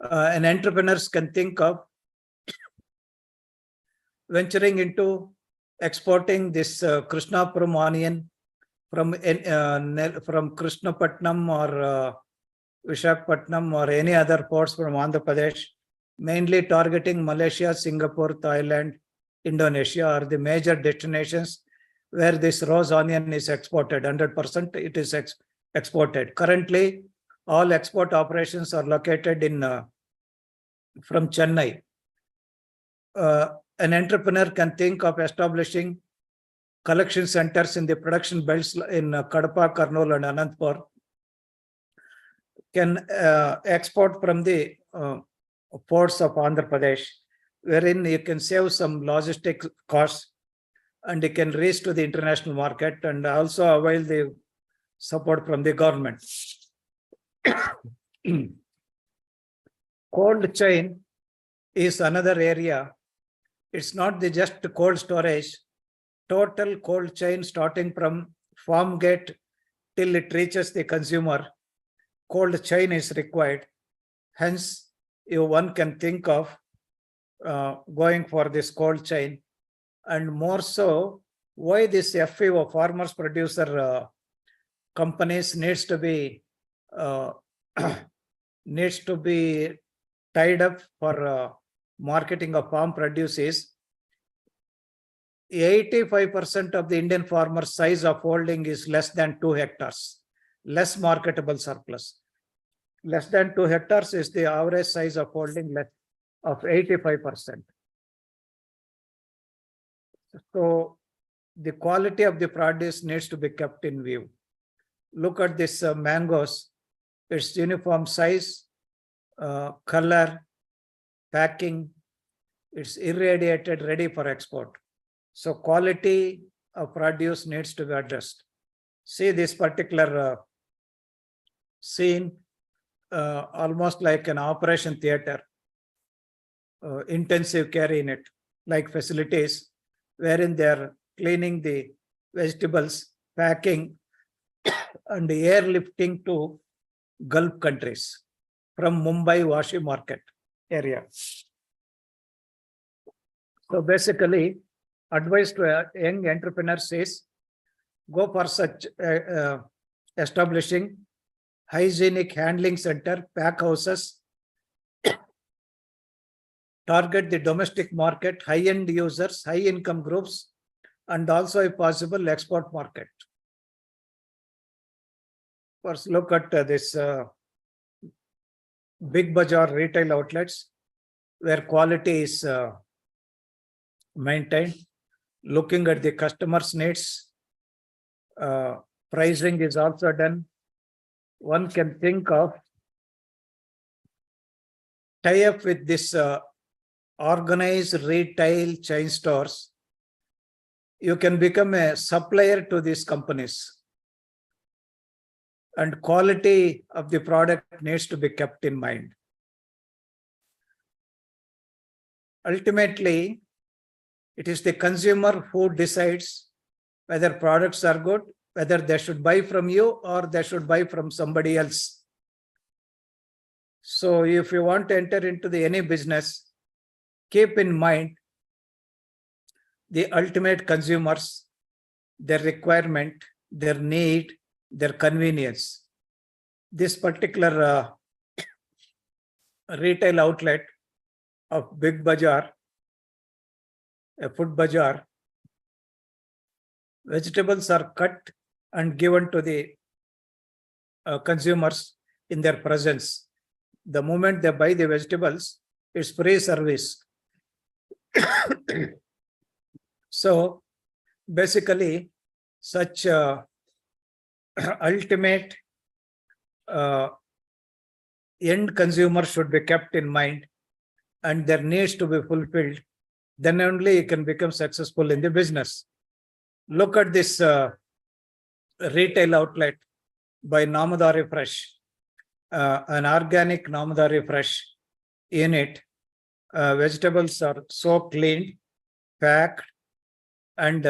And entrepreneurs can think of venturing into exporting this Krishnapuram onion from Krishnapatnam or Visakhapatnam or any other ports from Andhra Pradesh, mainly targeting Malaysia, Singapore, Thailand, Indonesia are the major destinations where this rose onion is exported. 100% it is exported. Currently, all export operations are located in from Chennai. An entrepreneur can think of establishing collection centers in the production belts in Kadapa, Kurnool, and Anantapur. Can export from the ports of Andhra Pradesh, wherein you can save some logistic costs and you can reach to the international market and also avail the support from the government. Cold chain is another area. It's not just cold storage, total cold chain starting from farm gate till it reaches the consumer. Cold chain is required. Hence, one can think of going for this cold chain. and more so, why this FPO, farmers producer companies, needs to be needs to be tied up for marketing of farm produce is 85% of the Indian farmer size of holding is less than 2 hectares, less marketable surplus. Less than 2 hectares is the average size of holding of 85%. So the quality of the produce needs to be kept in view. Look at this mangoes, its uniform size, color, packing, it's irradiated, ready for export. So quality of produce needs to be addressed. See this particular scene, almost like an operation theater, intensive care in it, like facilities, wherein they are cleaning the vegetables, packing, and airlifting to Gulf countries from Mumbai Washi market area. So basically, advice to a young entrepreneurs is go for such establishing hygienic handling center, pack houses, target the domestic market, high-end users, high-income groups, and also if possible export market. First, look at this big bazaar retail outlets where quality is maintained. Looking at the customers' needs, pricing is also done. One can think of tie up with this organized retail chain stores. You can become a supplier to these companies, and quality of the product needs to be kept in mind. Ultimately, it is the consumer who decides whether products are good, whether they should buy from you or they should buy from somebody else. So if you want to enter into any business, keep in mind the ultimate consumers, their requirement, their need, their convenience. This particular retail outlet of Big Bazaar, a food bazaar, vegetables are cut and given to the consumers in their presence. The moment they buy the vegetables, it's free service. So basically, such ultimate end consumer should be kept in mind and their needs to be fulfilled. Then only you can become successful in the business. Look at this retail outlet by Namadari Fresh, an organic Namadari Fresh unit. Vegetables are so cleaned, packed, and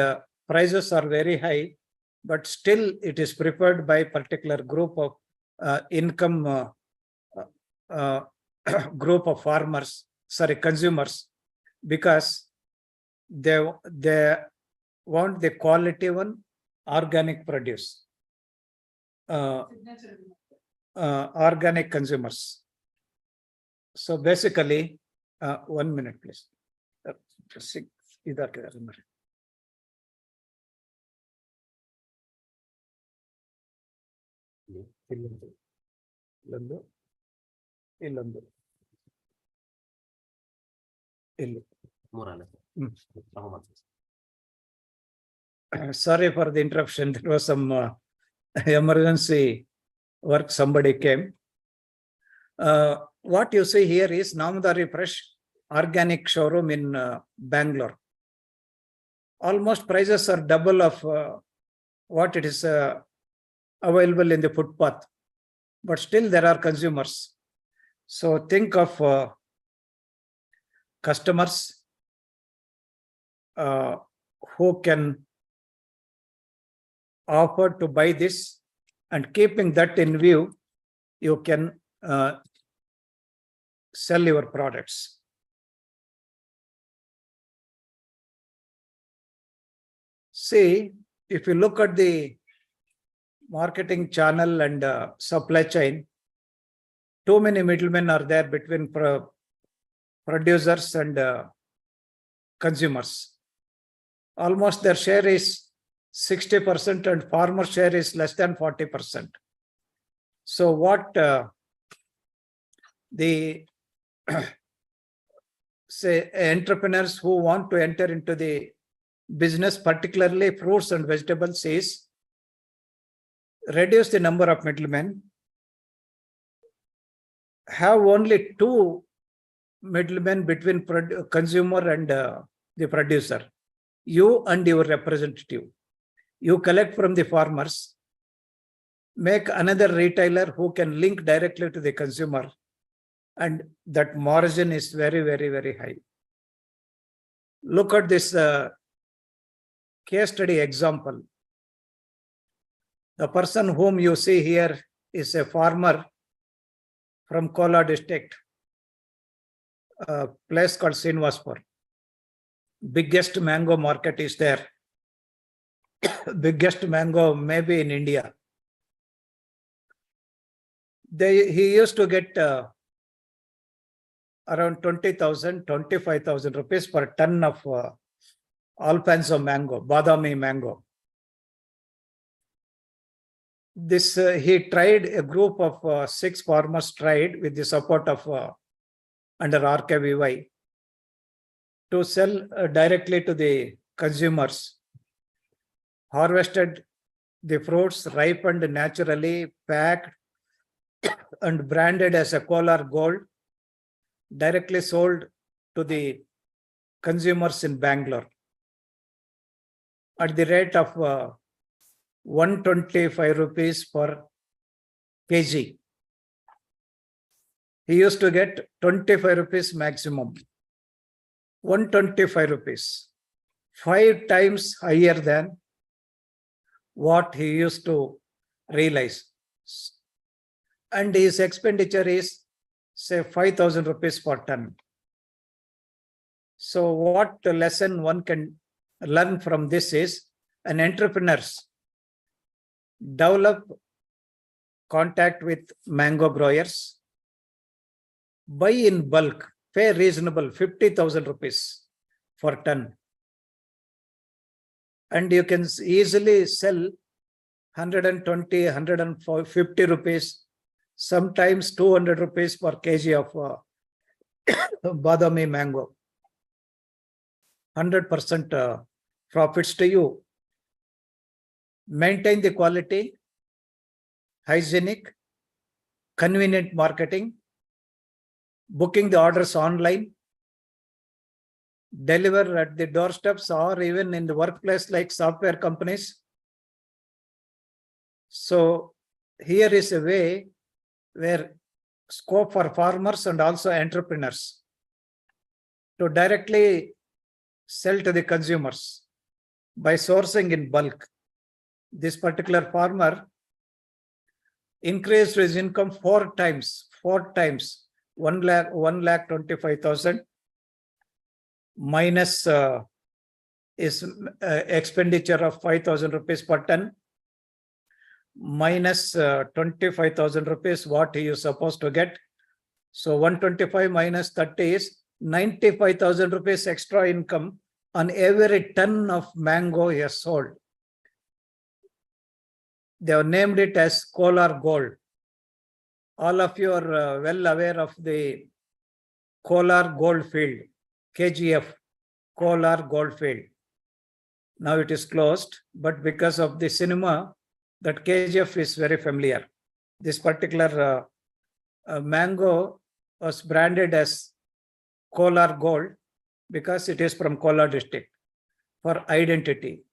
prices are very high, but still it is preferred by particular group of income group of farmers, consumers, because they want the quality one, organic produce, organic consumers. So basically, 1 minute, please. Sorry for the interruption. There was some emergency work. Somebody came. What you see here is Namadari Fresh organic showroom in Bangalore. Almost prices are double of what it is available in the footpath, but still there are consumers. So think of customers who can offer to buy this, and keeping that in view, you can sell your products. See, if you look at the marketing channel and supply chain, too many middlemen are there between producers and consumers. Almost their share is 60% and farmer share is less than 40%. So what the say entrepreneurs who want to enter into the business, particularly fruits and vegetables, is reduce the number of middlemen, have only two middlemen between consumer and the producer, you and your representative. You collect from the farmers, make another retailer who can link directly to the consumer, and that margin is very, very, very high. Look at this case study example. The person whom you see here is a farmer from Kola district, a place called Srinivaspur. Biggest mango market is there. Biggest mango maybe in India. He used to get around 20,000, 25,000 rupees per ton of Alfonso mango, Badami mango. This he tried, a group of 6 farmers tried with the support of under RKVY to sell directly to the consumers. Harvested the fruits, ripened naturally, packed and branded as a Kolar Gold, directly sold to the consumers in Bangalore at the rate of 125 rupees per kg. He used to get 25 rupees maximum. 125 rupees, 5 times higher than what he used to realize. And his expenditure is, say, 5,000 rupees per ton. So what lesson one can learn from this is, an entrepreneurs develop contact with mango growers, buy in bulk, pay reasonable 50,000 rupees per ton. And you can easily sell 120, 150 rupees, sometimes 200 rupees per kg of Badami mango. 100% profits to you. Maintain the quality, hygienic, convenient marketing, booking the orders online, deliver at the doorsteps or even in the workplace like software companies. So here is a way where scope for farmers and also entrepreneurs to directly sell to the consumers by sourcing in bulk. This particular farmer increased his income 4 times, 1,25,000 minus his expenditure of 5,000 rupees per ton, minus 25,000 rupees what he is supposed to get. So 125 minus 30 is 95,000 rupees extra income on every ton of mango he has sold. They have named it as Kolar Gold. All of you are well aware of the Kolar Gold Field, KGF, Kolar Gold Field. Now it is closed, but because of the cinema, that KGF is very familiar. This particular mango was branded as Kolar Gold because it is from Kolar district for identity.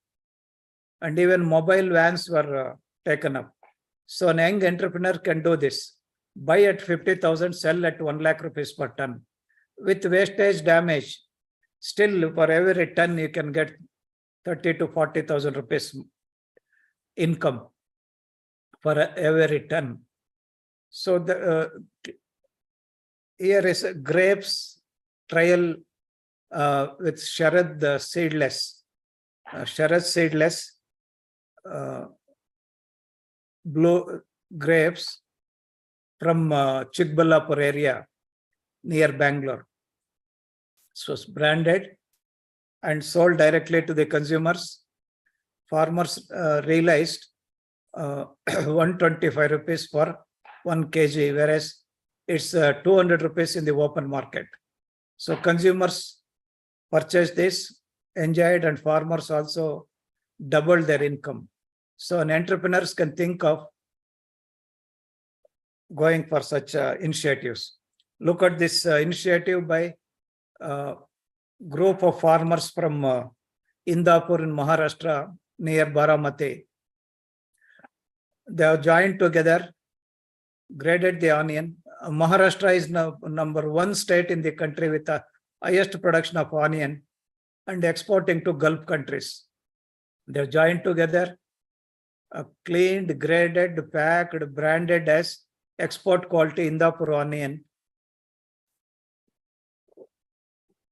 And even mobile vans were taken up. So an young entrepreneur can do this. Buy at 50,000, sell at 1 lakh rupees per ton. With wastage damage, still for every ton you can get 30 to 40,000 rupees income for every ton. So the here is grapes trial with Sharad seedless. Sharad seedless, blue grapes from Chikballapur area near Bangalore. So it's branded and sold directly to the consumers. Farmers realized 125 rupees for 1 kg, whereas it's 200 rupees in the open market. So consumers purchased this, enjoyed, and farmers also doubled their income. So an entrepreneurs can think of going for such initiatives. Look at this initiative by group of farmers from Indapur in Maharashtra near Baramati. They have joined together, graded the onion. Maharashtra is now number 1 state in the country with the highest production of onion and exporting to Gulf countries. They have joined together, cleaned, graded, packed, branded as export quality Indapur onion,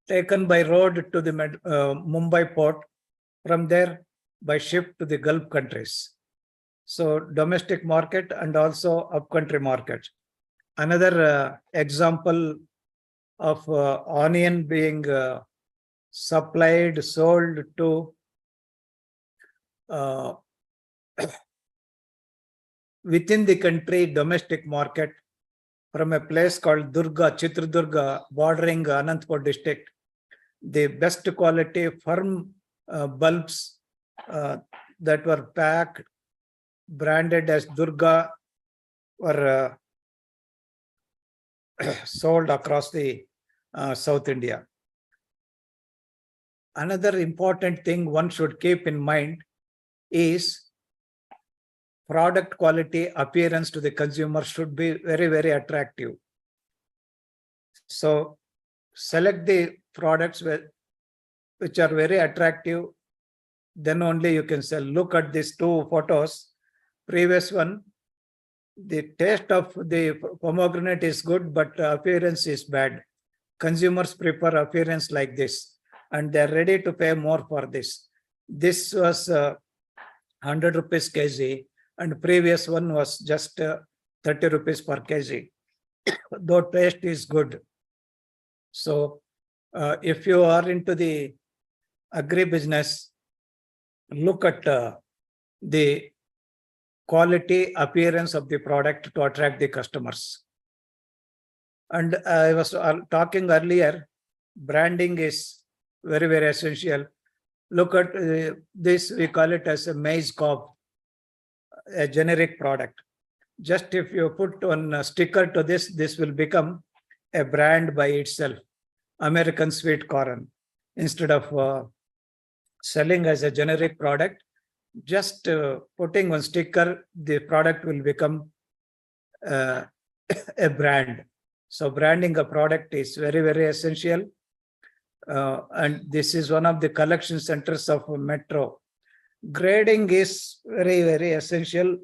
taken by road to the Mumbai port, from there by ship to the Gulf countries. So domestic market and also upcountry market. Another example of onion being supplied, sold to within the country domestic market from a place called Durga, Chitradurga, bordering Anantapur district. The best quality firm bulbs that were packed, branded as Durga, were sold across the South India. Another important thing one should keep in mind is product quality, appearance to the consumer should be very, very attractive. So select the products which are very attractive, then only you can sell. Look at these 2 photos. Previous one, the taste of the pomegranate is good, but appearance is bad. Consumers prefer appearance like this, and they're ready to pay more for this. This was 100 rupees kg, and previous one was just 30 rupees per kg. Though taste is good. So if you are into the agri business, look at the quality, appearance of the product to attract the customers. And I was talking earlier, branding is very, very essential. Look at this, we call it as a maize cob, a generic product. Just if you put one sticker to this, this will become a brand by itself, American sweet corn. Instead of selling as a generic product, just putting one sticker, the product will become a brand. So branding a product is very, very essential. And this is one of the collection centers of Metro. Grading is very, very essential.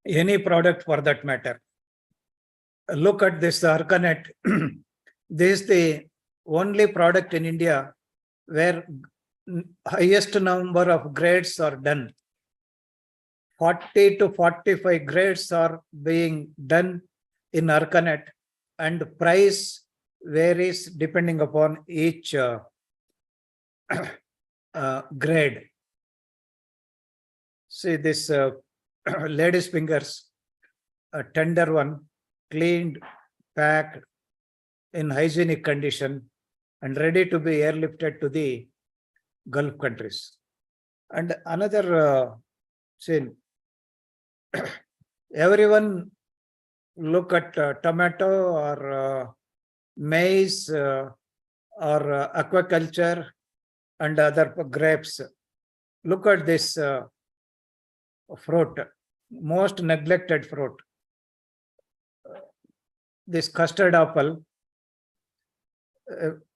Any product for that matter. Look at this Arcanet. This is the only product in India where highest number of grades are done. 40 to 45 grades are being done in Arcanet, and price varies depending upon each grade. See this lady's fingers, a tender one, cleaned, packed in hygienic condition and ready to be airlifted to the Gulf countries. And another scene, everyone look at tomato or maize or aquaculture and other grapes. Look at this fruit, most neglected fruit. This custard apple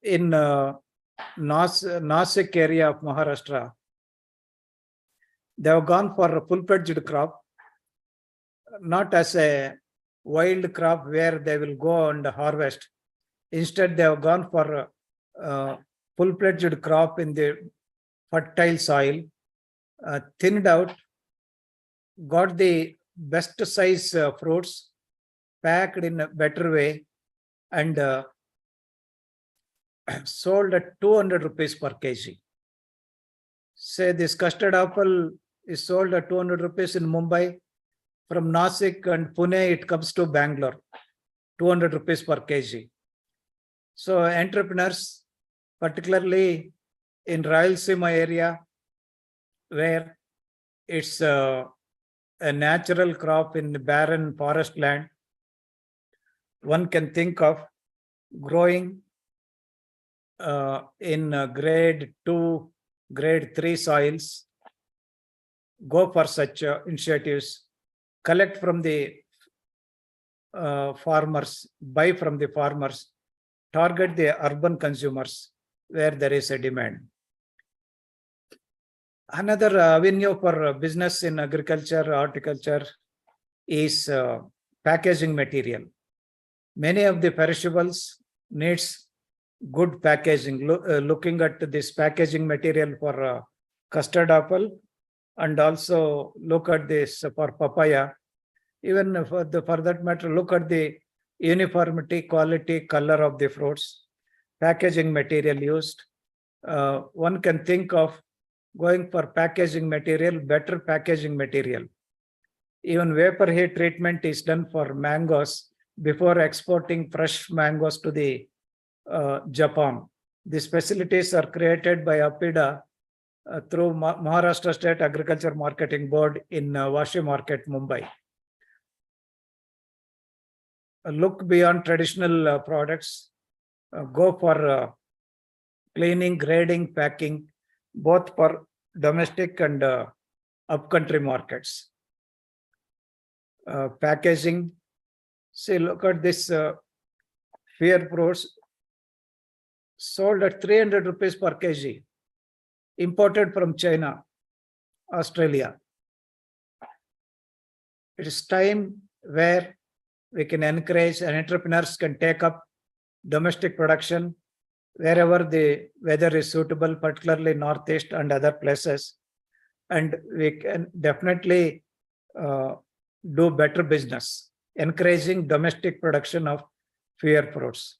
in Nasik area of Maharashtra. They have gone for a full-fledged crop, not as a wild crop where they will go and harvest. Instead, they have gone for full-fledged crop in the fertile soil, thinned out, got the best size fruits, packed in a better way, and sold at 200 rupees per kg. Say this custard apple is sold at 200 rupees in Mumbai. From Nasik and Pune, it comes to Bangalore, 200 rupees per kg. So entrepreneurs, particularly in Rayalaseema area, where it's a natural crop in barren forest land, one can think of growing in grade 2, grade 3 soils, go for such initiatives, collect from the farmers, buy from the farmers, target the urban consumers where there is a demand. Another avenue for business in agriculture, horticulture is packaging material. Many of the perishables needs good packaging. Looking at this packaging material for custard apple, and also look at this for papaya. Even for that matter, look at the uniformity, quality, color of the fruits, packaging material used. One can think of going for packaging material, better packaging material. Even vapor heat treatment is done for mangoes before exporting fresh mangoes to the Japan. These facilities are created by APIDA through Maharashtra State Agriculture Marketing Board in Vashi Market, Mumbai. Look beyond traditional products, go for cleaning, grading, packing, both for domestic and upcountry markets. Packaging, see, look at this fair fruits sold at 300 rupees per kg, imported from China, Australia. It is time where we can encourage and entrepreneurs can take up domestic production wherever the weather is suitable, particularly Northeast and other places. And we can definitely do better business, encouraging domestic production of fair fruits.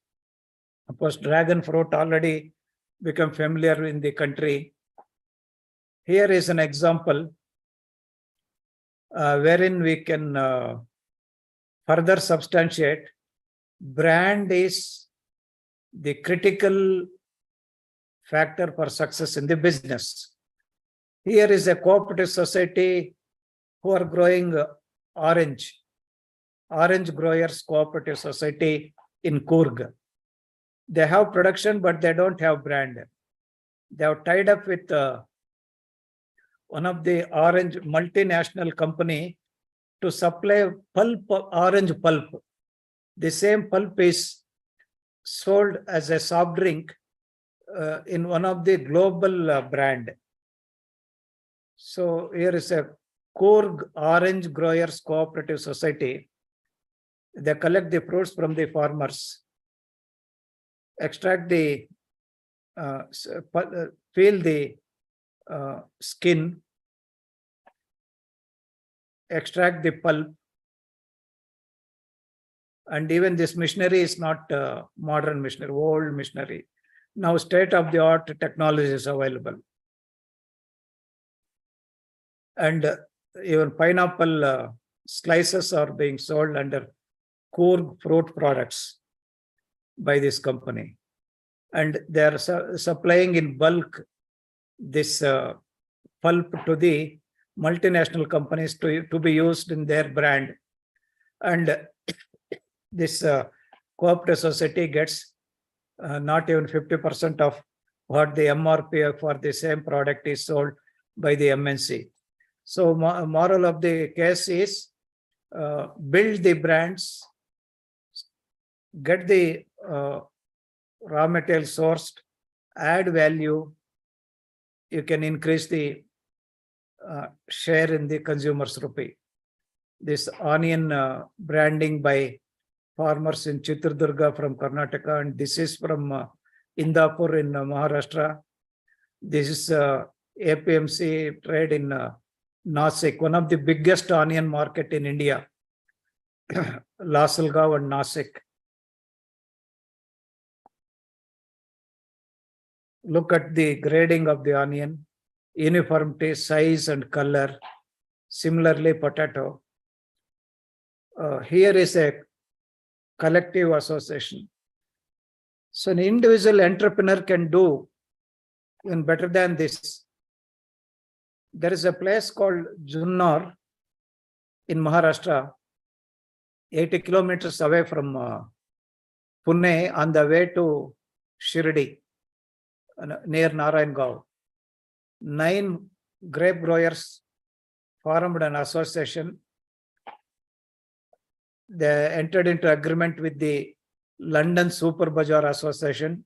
Of course, dragon fruit already become familiar in the country. Here is an example wherein we can further substantiate brand is the critical factor for success in the business. Here is a cooperative society who are growing orange growers cooperative society in Coorg. They have production, but they don't have brand. They have tied up with one of the orange multinational company to supply pulp, orange pulp. The same pulp is sold as a soft drink in one of the global brand. So here is a Coorg Orange Growers Cooperative Society. They collect the fruits from the farmers, extract the, peel the skin, extract the pulp, and even this machinery is not modern machinery, old machinery. Now state-of-the-art technology is available. And even pineapple slices are being sold under Coorg fruit products by this company. And they are supplying in bulk this pulp to the multinational companies to be used in their brand. And this cooperative society gets not even 50% of what the MRP for the same product is sold by the MNC. So moral of the case is build the brands, get the raw material sourced, add value, you can increase the share in the consumer's rupee. This onion branding by farmers in Chitradurga from Karnataka, and this is from Indapur in Maharashtra. This is APMC trade in Nasik, one of the biggest onion market in India. Lasalgaon and Nasik. Look at the grading of the onion, uniformity, size and color. Similarly, potato. Here is a collective association. So an individual entrepreneur can do even better than this. There is a place called Junnor in Maharashtra, 80 kilometers away from Pune, on the way to Shirdi, near Narayangau. 9 grape growers formed an association. They entered into agreement with the London Super Bazaar Association.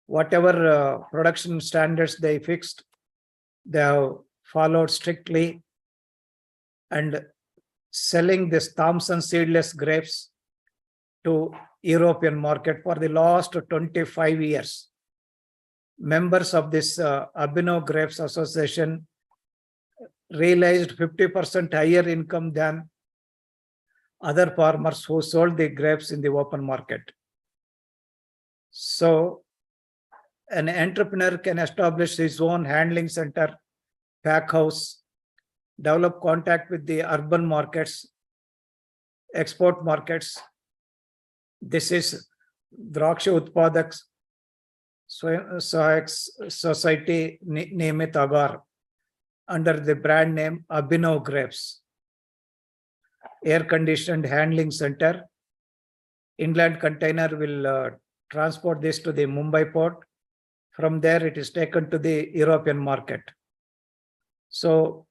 Whatever production standards they fixed, they have followed strictly, and selling this Thompson seedless grapes to European market for the last 25 years. Members of this ANGRAU Grapes Association realized 50% higher income than other farmers who sold the grapes in the open market. So an entrepreneur can establish his own handling center, pack house, develop contact with the urban markets, export markets. This is Draksha Utpadak Society Nimit Agar under the brand name ANGRAU Grapes. Air-conditioned handling center. Inland container will transport this to the Mumbai port. From there, it is taken to the European market. So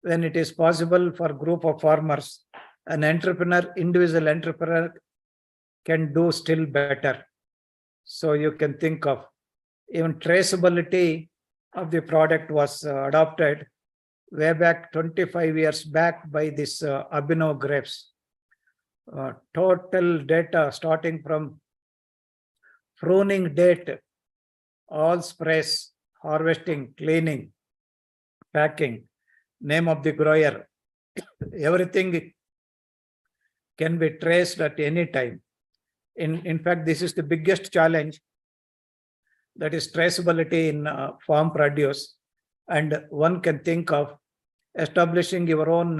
when it is possible for a group of farmers, an entrepreneur, individual entrepreneur can do still better. So you can think of even traceability of the product was adopted way back 25 years back by this ANGRAU Grapes. Total data starting from pruning date, all sprays, harvesting, cleaning, packing, name of the grower, everything can be traced at any time. In fact, this is the biggest challenge, that is traceability in farm produce. And one can think of establishing your own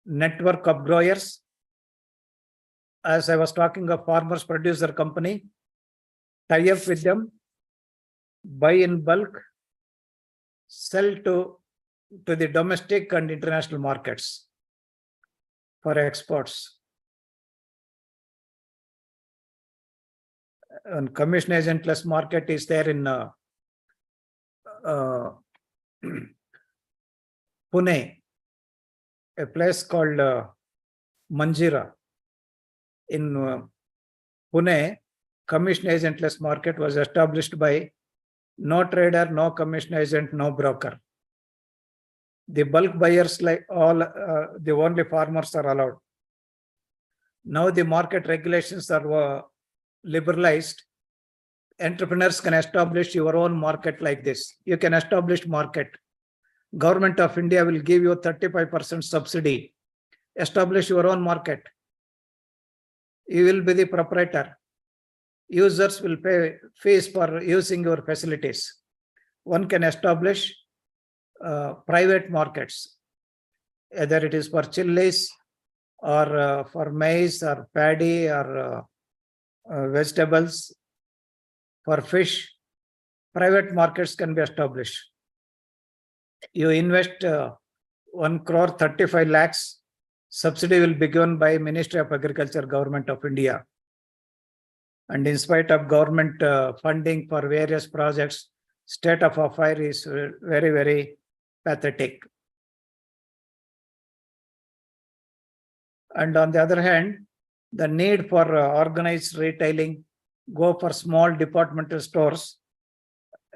network of growers. As I was talking of farmers producer company, tie up with them, buy in bulk, sell to the domestic and international markets for exports. And commission agentless market is there in Pune, a place called Manjira. In Pune, commission agentless market was established by no trader, no commission agent, no broker. The bulk buyers, like all, the only farmers are allowed. Now the market regulations are liberalized. Entrepreneurs can establish your own market like this. You can establish market. Government of India will give you 35% subsidy. Establish your own market. You will be the proprietor. Users will pay fees for using your facilities. One can establish private markets, either it is for chilies or for maize or paddy or vegetables, for fish. Private markets can be established. You invest 1 crore 35 lakhs, subsidy will be given by Ministry of Agriculture, Government of India. And in spite of government funding for various projects, state of affair is very, very pathetic. And on the other hand, the need for organized retailing, go for small departmental stores,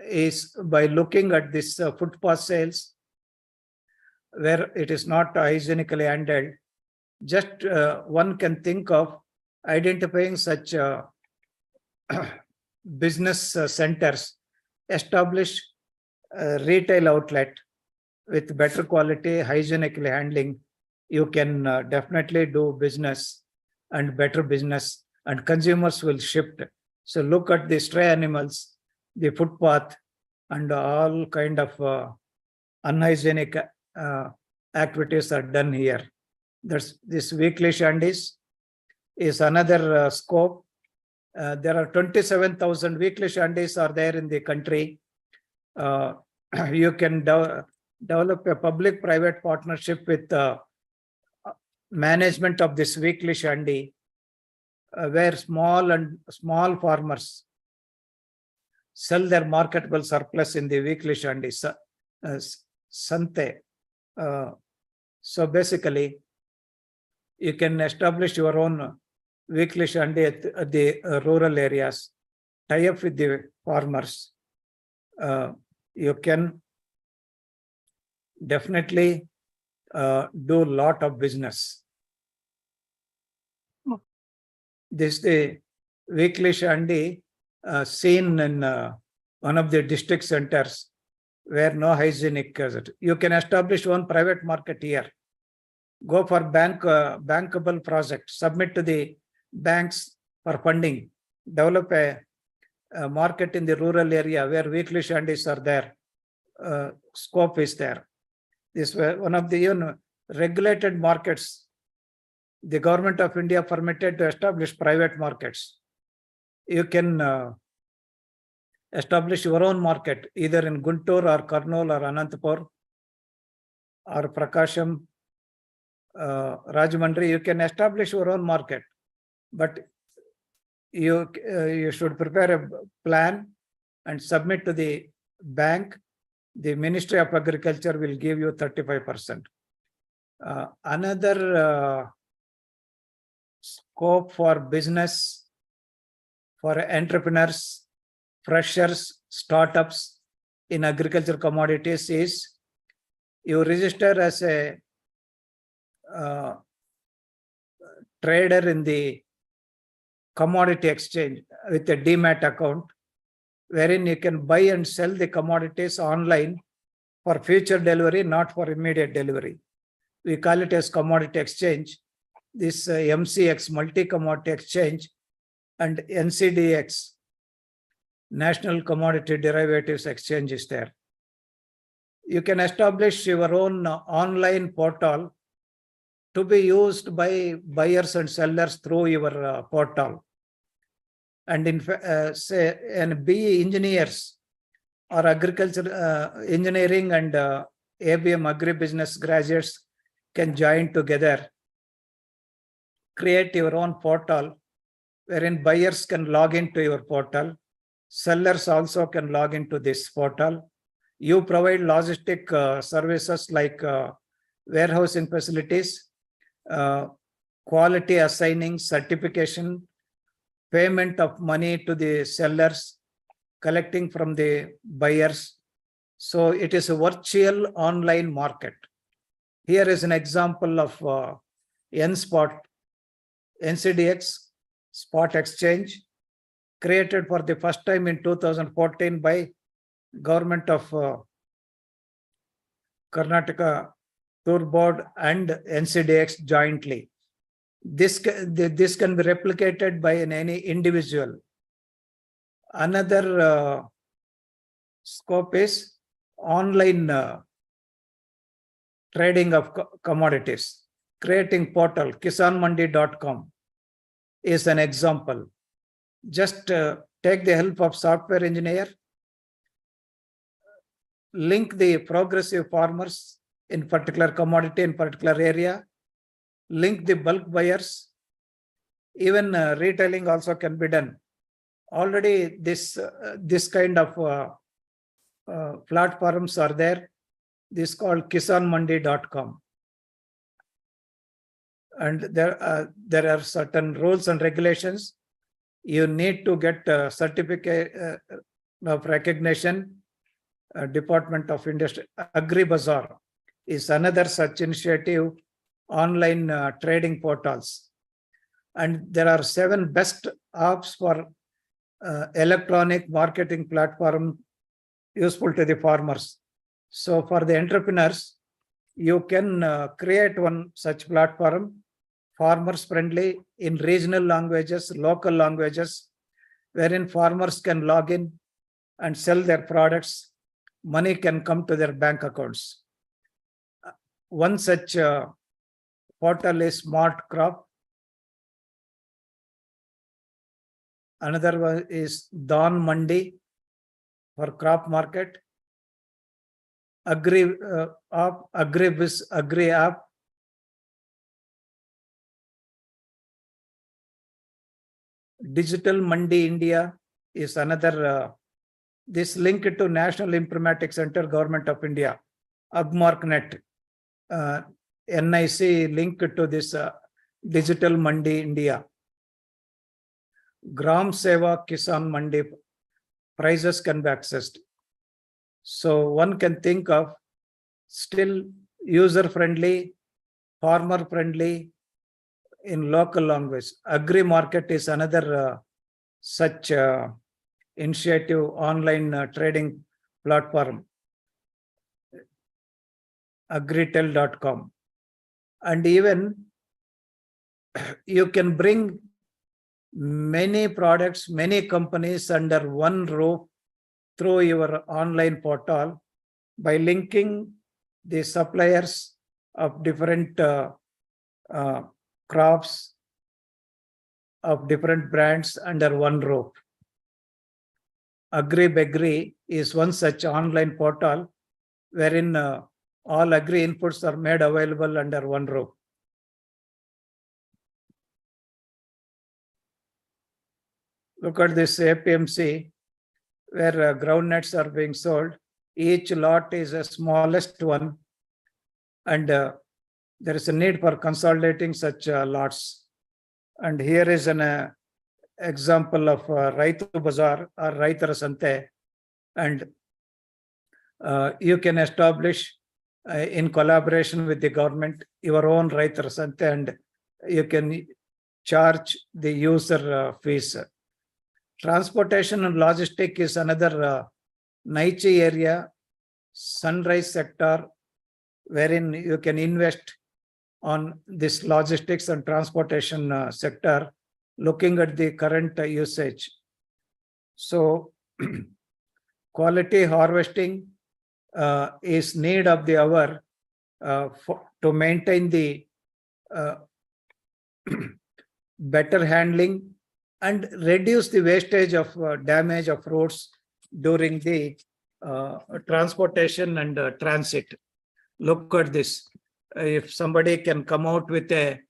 is by looking at this footpath sales, where it is not hygienically handled. Just one can think of identifying such business centers, establish a retail outlet with better quality, hygienically handling, you can definitely do business and better business, and consumers will shift. So look at the stray animals, the footpath, and all kind of unhygienic activities are done here. This weekly shandies is another scope. There are 27,000 weekly shandies are there in the country. You can develop a public-private partnership with management of this weekly shandy, where small farmers sell their marketable surplus in the weekly shandy, sante. So basically, you can establish your own weekly shandy at the rural areas, tie up with the farmers. You can definitely do a lot of business. This the weekly shandy seen in one of the district centers where no hygienic. You can establish one private market here. Go for bankable project, submit to the banks for funding, develop a market in the rural area where weekly shandies are there. Scope is there. This was one of the regulated markets. The government of India permitted to establish private markets. You can establish your own market either in Guntur or Kurnool or Anantapur or Prakasham, Rajahmundry. You can establish your own market, but you should prepare a plan and submit to the bank. The Ministry of Agriculture will give you 35%. Another scope for business, for entrepreneurs, freshers, startups in agriculture commodities is you register as a trader in the commodity exchange with a demat account, wherein you can buy and sell the commodities online for future delivery, not for immediate delivery. We call it as commodity exchange. This MCX, multi-commodity exchange, and NCDX, National Commodity Derivatives Exchange is there. You can establish your own online portal to be used by buyers and sellers through your portal. And in say, and BE engineers or agriculture engineering and ABM agribusiness graduates can join together, create your own portal wherein buyers can log into your portal. Sellers also can log into this portal. You provide logistic services like warehousing facilities, quality assigning, certification, payment of money to the sellers, collecting from the buyers. So it is a virtual online market. Here is an example of NCDX, Spot Exchange, created for the first time in 2014 by Government of Karnataka Tour Board and NCDX jointly. This can be replicated by any individual. Another scope is online trading of commodities. Creating portal, kisanmandi.com is an example. Just take the help of software engineer, link the progressive farmers in particular commodity in particular area, link the bulk buyers. Even retailing also can be done. Already this kind of platforms are there. This is called kisanmandi.com. And there are certain rules and regulations. You need to get a certificate of recognition. Department of Industry, Agri Bazaar is another such initiative, online trading portals. And there are 7 best apps for electronic marketing platform useful to the farmers. So for the entrepreneurs, you can create one such platform, farmers friendly, in regional languages, local languages, wherein farmers can log in and sell their products. Money can come to their bank accounts. One such portal is Smart Crop. Another one is Dawn Mandi for crop market. Agri app. Digital Mandi India is another. This link to National Informatics Center, Government of India. AgmarkNet, NIC link to this Digital Mandi India. Gram Seva Kisan Mandi prices can be accessed. So one can think of still user friendly, farmer friendly in local language. Agri market is another such initiative, online trading platform. agritel.com. And even you can bring many products, many companies under one roof through your online portal by linking the suppliers of different crops of different brands under one roof. Agri is one such online portal wherein all agri inputs are made available under one roof. Look at this APMC where groundnuts are being sold. Each lot is the smallest one, and there is a need for consolidating such lots. And here is an example of Raitu Bazaar or Raitar Sante, and you can establish in collaboration with the government your own Raitar Sante, and you can charge the user fees. Transportation and logistics is another niche area, sunrise sector, wherein you can invest on this logistics and transportation sector, looking at the current usage. So quality harvesting is need of the hour to maintain the better handling and reduce the wastage of damage of roads during the transportation and transit. Look at this. If somebody can come out with a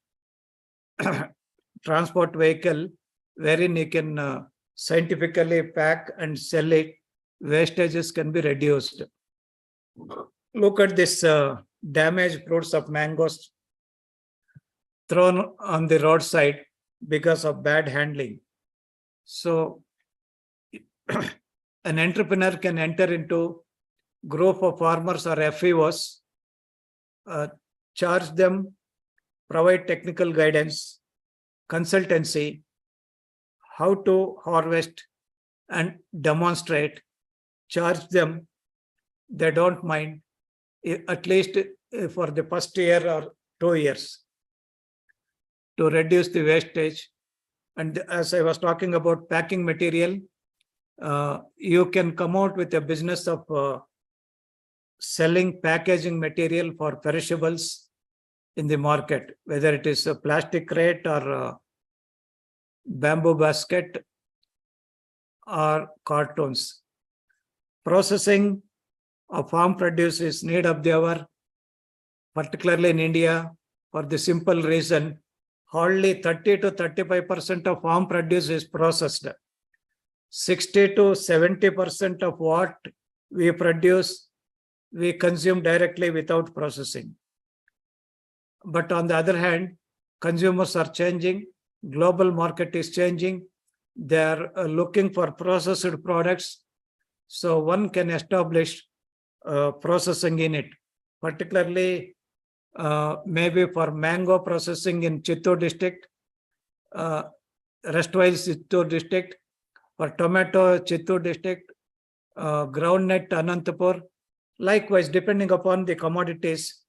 transport vehicle wherein you can scientifically pack and sell it, wastages can be reduced. Look at this damaged fruits of mangoes thrown on the roadside because of bad handling. So an entrepreneur can enter into group of farmers or FEOs, charge them, provide technical guidance, consultancy, how to harvest and demonstrate, charge them. They don't mind, at least for the first year or 2 years, to reduce the wastage. And as I was talking about packing material, you can come out with a business of selling packaging material for perishables in the market, whether it is a plastic crate or a bamboo basket or cartons. Processing of farm produce is need of the hour, particularly in India, for the simple reason hardly 30 to 35% of farm produce is processed. 60 to 70% of what we produce, we consume directly without processing. But on the other hand, consumers are changing, global market is changing, they are looking for processed products. So one can establish processing in it, particularly maybe for mango processing in Chittor district, restwise Chittor district, For tomato, Chittoor district, groundnut, Anantapur. Likewise, depending upon the commodities,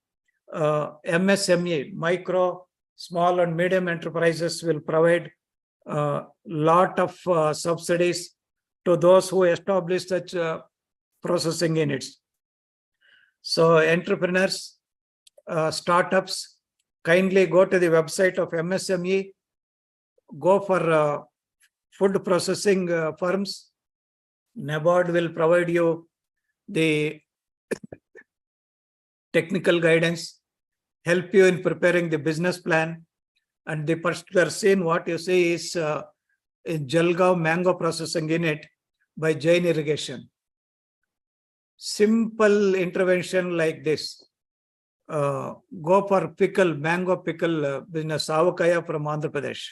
MSME, micro, small and medium enterprises will provide lot of subsidies to those who establish such processing units. So entrepreneurs, startups, kindly go to the website of MSME, go for food processing firms. NABARD will provide you the technical guidance, help you in preparing the business plan. And the particular scene, what you see is in Jalgaon mango processing unit by Jain Irrigation. Simple intervention like this. Go for pickle, mango pickle business, Avakaya from Andhra Pradesh.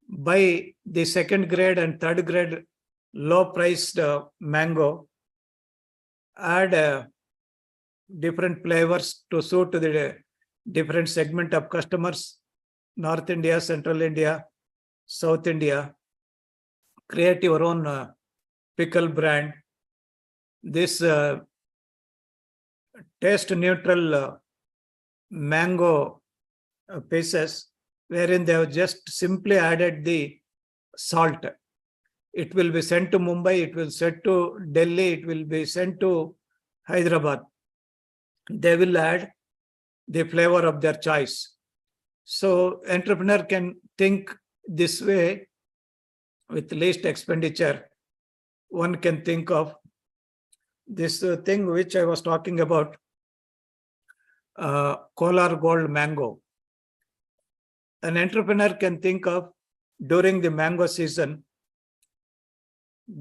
Buy the second grade and third grade low priced mango, add different flavors to suit to the different segment of customers, North India, Central India, South India. Create your own pickle brand. This taste neutral mango pieces, wherein they have just simply added the salt. It will be sent to Mumbai, it will sent to Delhi, it will be sent to Hyderabad. They will add the flavor of their choice. So entrepreneur can think this way with least expenditure. One can think of this thing which I was talking about, Kolar Gold mango. An entrepreneur can think of during the mango season,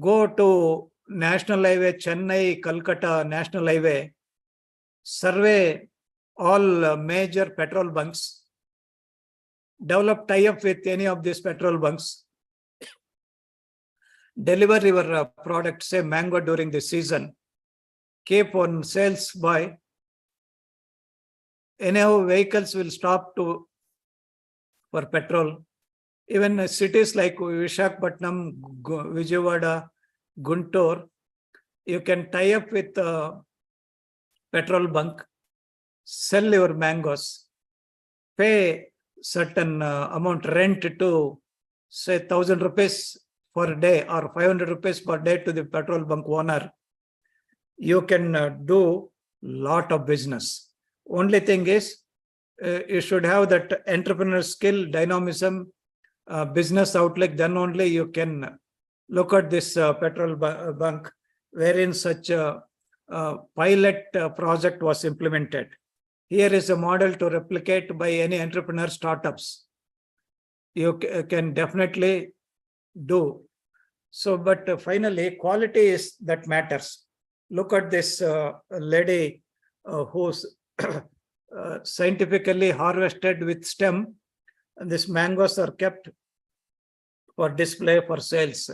go to National Highway, Chennai, Calcutta National Highway, survey all major petrol bunks, develop tie-up with any of these petrol bunks, deliver your product, say mango during the season, keep on sales by. Anyhow, vehicles will stop for petrol. Even cities like Visakhapatnam, Vijayawada, Guntur, you can tie up with petrol bunk, sell your mangoes, pay certain amount rent to say 1,000 rupees per day or 500 rupees per day to the petrol bunk owner. You can do lot of business. Only thing is, you should have that entrepreneur skill, dynamism, business outlook. Then only you can look at this petrol bunk, wherein such a pilot project was implemented. Here is a model to replicate by any entrepreneur startups. You can definitely do. So, but finally, quality is that matters. Look at this lady who's scientifically harvested with stem. And these mangoes are kept for display for sales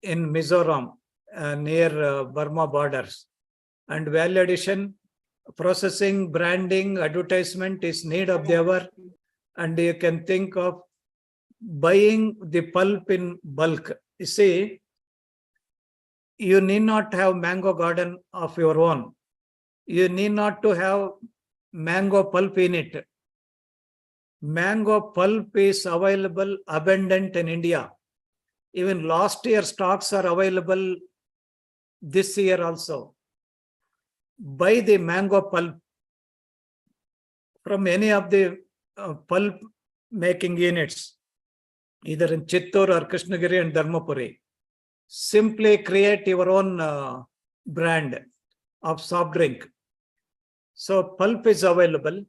in Mizoram near Burma borders. And value addition, processing, branding, advertisement is need of the hour. And you can think of buying the pulp in bulk. You see, you need not have mango garden of your own. You need not to have mango pulp in it. Mango pulp is available abundant in India. Even last year stocks are available this year also. Buy the mango pulp from any of the pulp making units, either in Chittoor or Krishnagiri and Dharmapuri. Simply create your own brand of soft drink. So pulp is available.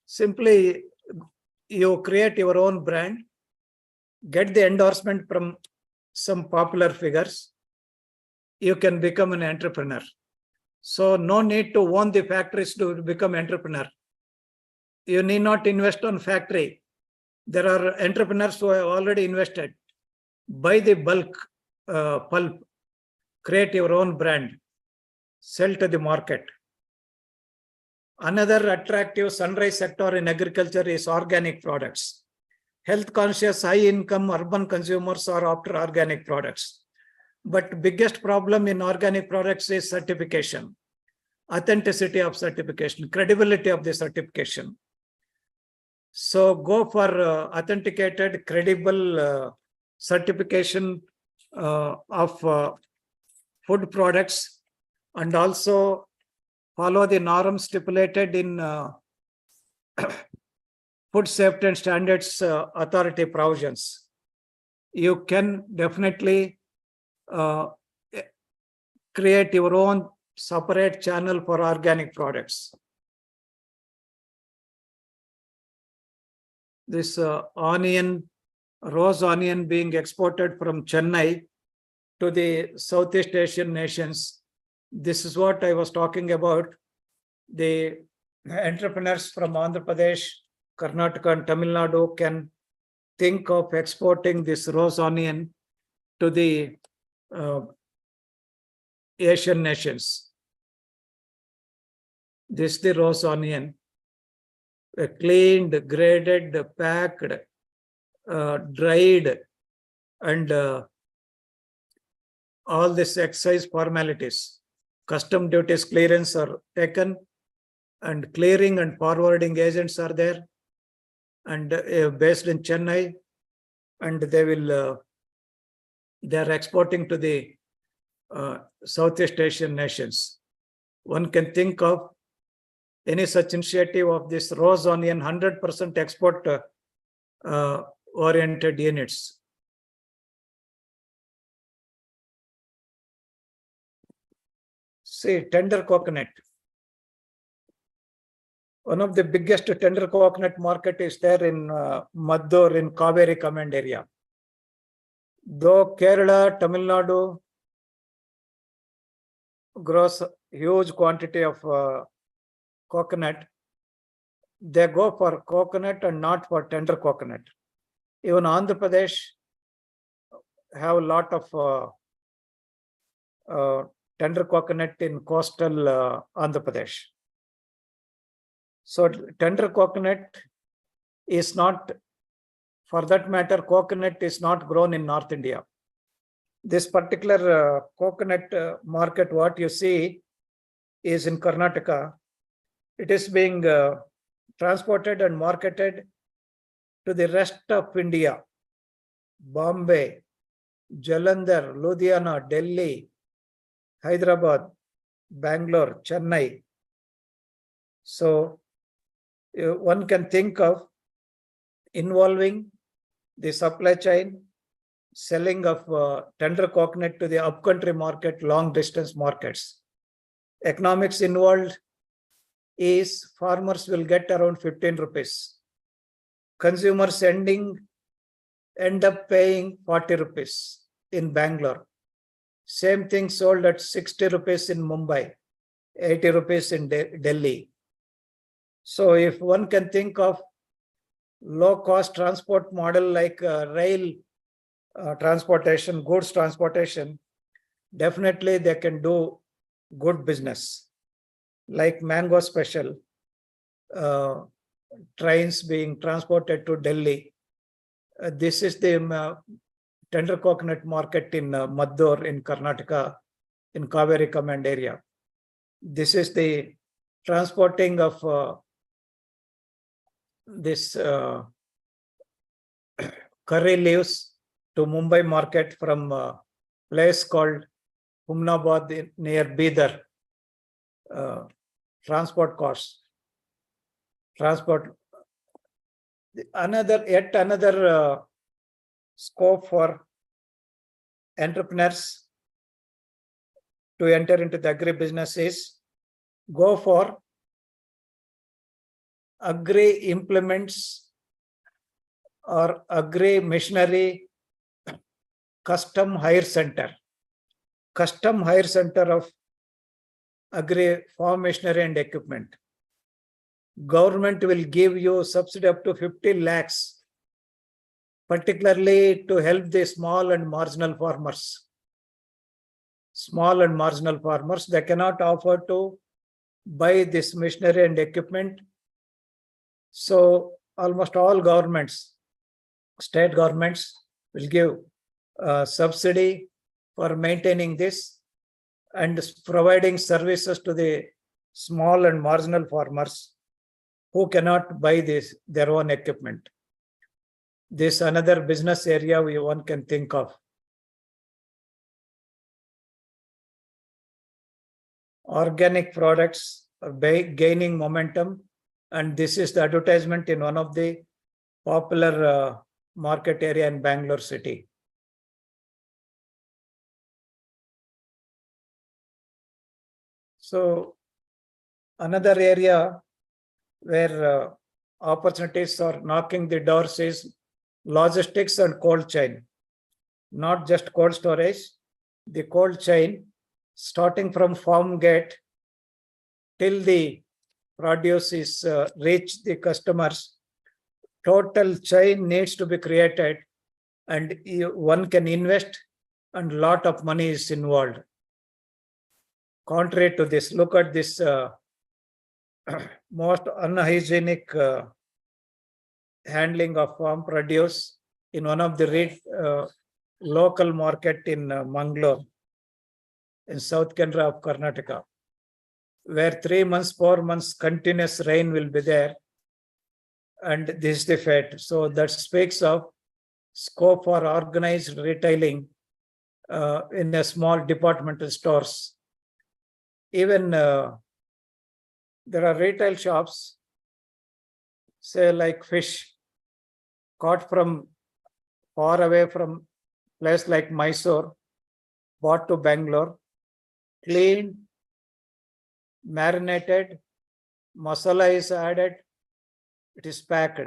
Simply you create your own brand, get the endorsement from some popular figures. You can become an entrepreneur. So no need to own the factories to become entrepreneur. You need not invest on factory. There are entrepreneurs who have already invested. Buy the bulk pulp, create your own brand, sell to the market. Another attractive sunrise sector in agriculture is organic products. health conscious, high income urban consumers are after organic products. But biggest problem in organic products is certification, authenticity of certification, credibility of the certification. So go for authenticated, credible certification of food products, and also follow the norms stipulated in Food Safety and Standards Authority provisions. You can definitely create your own separate channel for organic products. This rose onion being exported from Chennai to the Southeast Asian nations. This is what I was talking about. The entrepreneurs from Andhra Pradesh, Karnataka and Tamil Nadu can think of exporting this rose onion to the Asian nations. This is the rose onion, cleaned, graded, packed, dried, and all this excise formalities. Custom duties clearance are taken, and clearing and forwarding agents are there, and based in Chennai, and they are exporting to the Southeast Asian nations. One can think of any such initiative of this rose onion 100% export oriented units. See, tender coconut. One of the biggest tender coconut market is there in Maddur in Kaveri Command area. Though Kerala, Tamil Nadu grows huge quantity of coconut, they go for coconut and not for tender coconut. Even Andhra Pradesh have a lot of tender coconut in coastal Andhra Pradesh. So tender coconut is not, for that matter, coconut is not grown in North India. This particular coconut market, what you see is in Karnataka. It is being transported and marketed to the rest of India. Bombay, Jalandhar, Ludhiana, Delhi, Hyderabad, Bangalore, Chennai. So one can think of involving the supply chain, selling of tender coconut to the upcountry market, long distance markets. Economics involved is farmers will get around 15 rupees. Consumers end up paying 40 rupees in Bangalore. Same thing sold at 60 rupees in Mumbai, 80 rupees in Delhi. So if one can think of low-cost transport model like rail transportation, goods transportation, definitely they can do good business. Like Mango Special, trains being transported to Delhi. This is the tender coconut market in Maddur in Karnataka, in Kaveri Command area. This is the transporting of this curry leaves to Mumbai market from a place called Humnabad near Bidar. Transport costs. Transport. Yet another scope for entrepreneurs to enter into the agri business is go for agri implements or agri machinery custom hire center. Custom hire center of agri farm machinery and equipment. Government will give you subsidy up to 50 lakhs, particularly to help the small and marginal farmers. Small and marginal farmers, they cannot afford to buy this machinery and equipment. So almost all governments, state governments will give subsidy for maintaining this and providing services to the small and marginal farmers who cannot buy their own equipment. This another business area one can think of. Organic products are gaining momentum, and this is the advertisement in one of the popular market area in Bangalore city. So another area where opportunities are knocking the doors is logistics and cold chain. Not just cold storage, the cold chain starting from farm gate till the produce is reach the customers. Total chain needs to be created, and one can invest and lot of money is involved. Contrary to this, look at this most unhygienic handling of farm produce in one of the local market in Mangalore, in South Canara of Karnataka, where 3 months, 4 months continuous rain will be there, and this is the fate. So that speaks of scope for organized retailing in a small departmental stores. Even there are retail shops, say like fish, caught from far away from place like Mysore, brought to Bangalore, cleaned, marinated, masala is added, it is packed.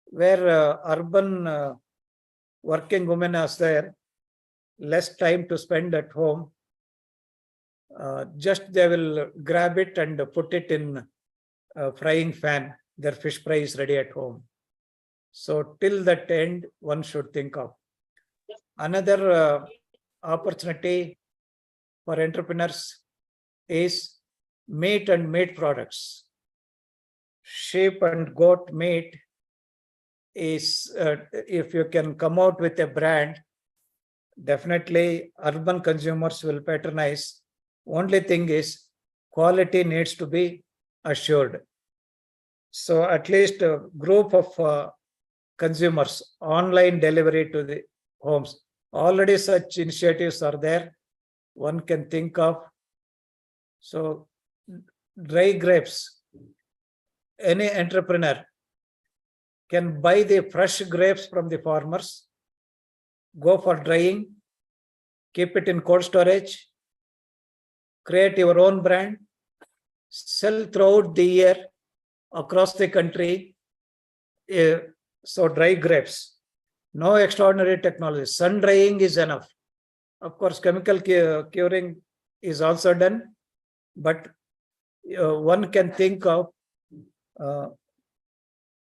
Where urban working women are there, less time to spend at home, just they will grab it and put it in a frying pan. Their fish fry is ready at home. So till that end, one should think of. Another opportunity for entrepreneurs is meat and meat products. Sheep and goat meat is, if you can come out with a brand, definitely urban consumers will patronize. Only thing is quality needs to be assured. So at least a group of consumers, online delivery to the homes. Already such initiatives are there. One can think of. So dry grapes, any entrepreneur can buy the fresh grapes from the farmers, go for drying, keep it in cold storage, create your own brand, sell throughout the year across the country. So dry grapes, no extraordinary technology. Sun drying is enough. Of course, chemical curing is also done, but one can think of,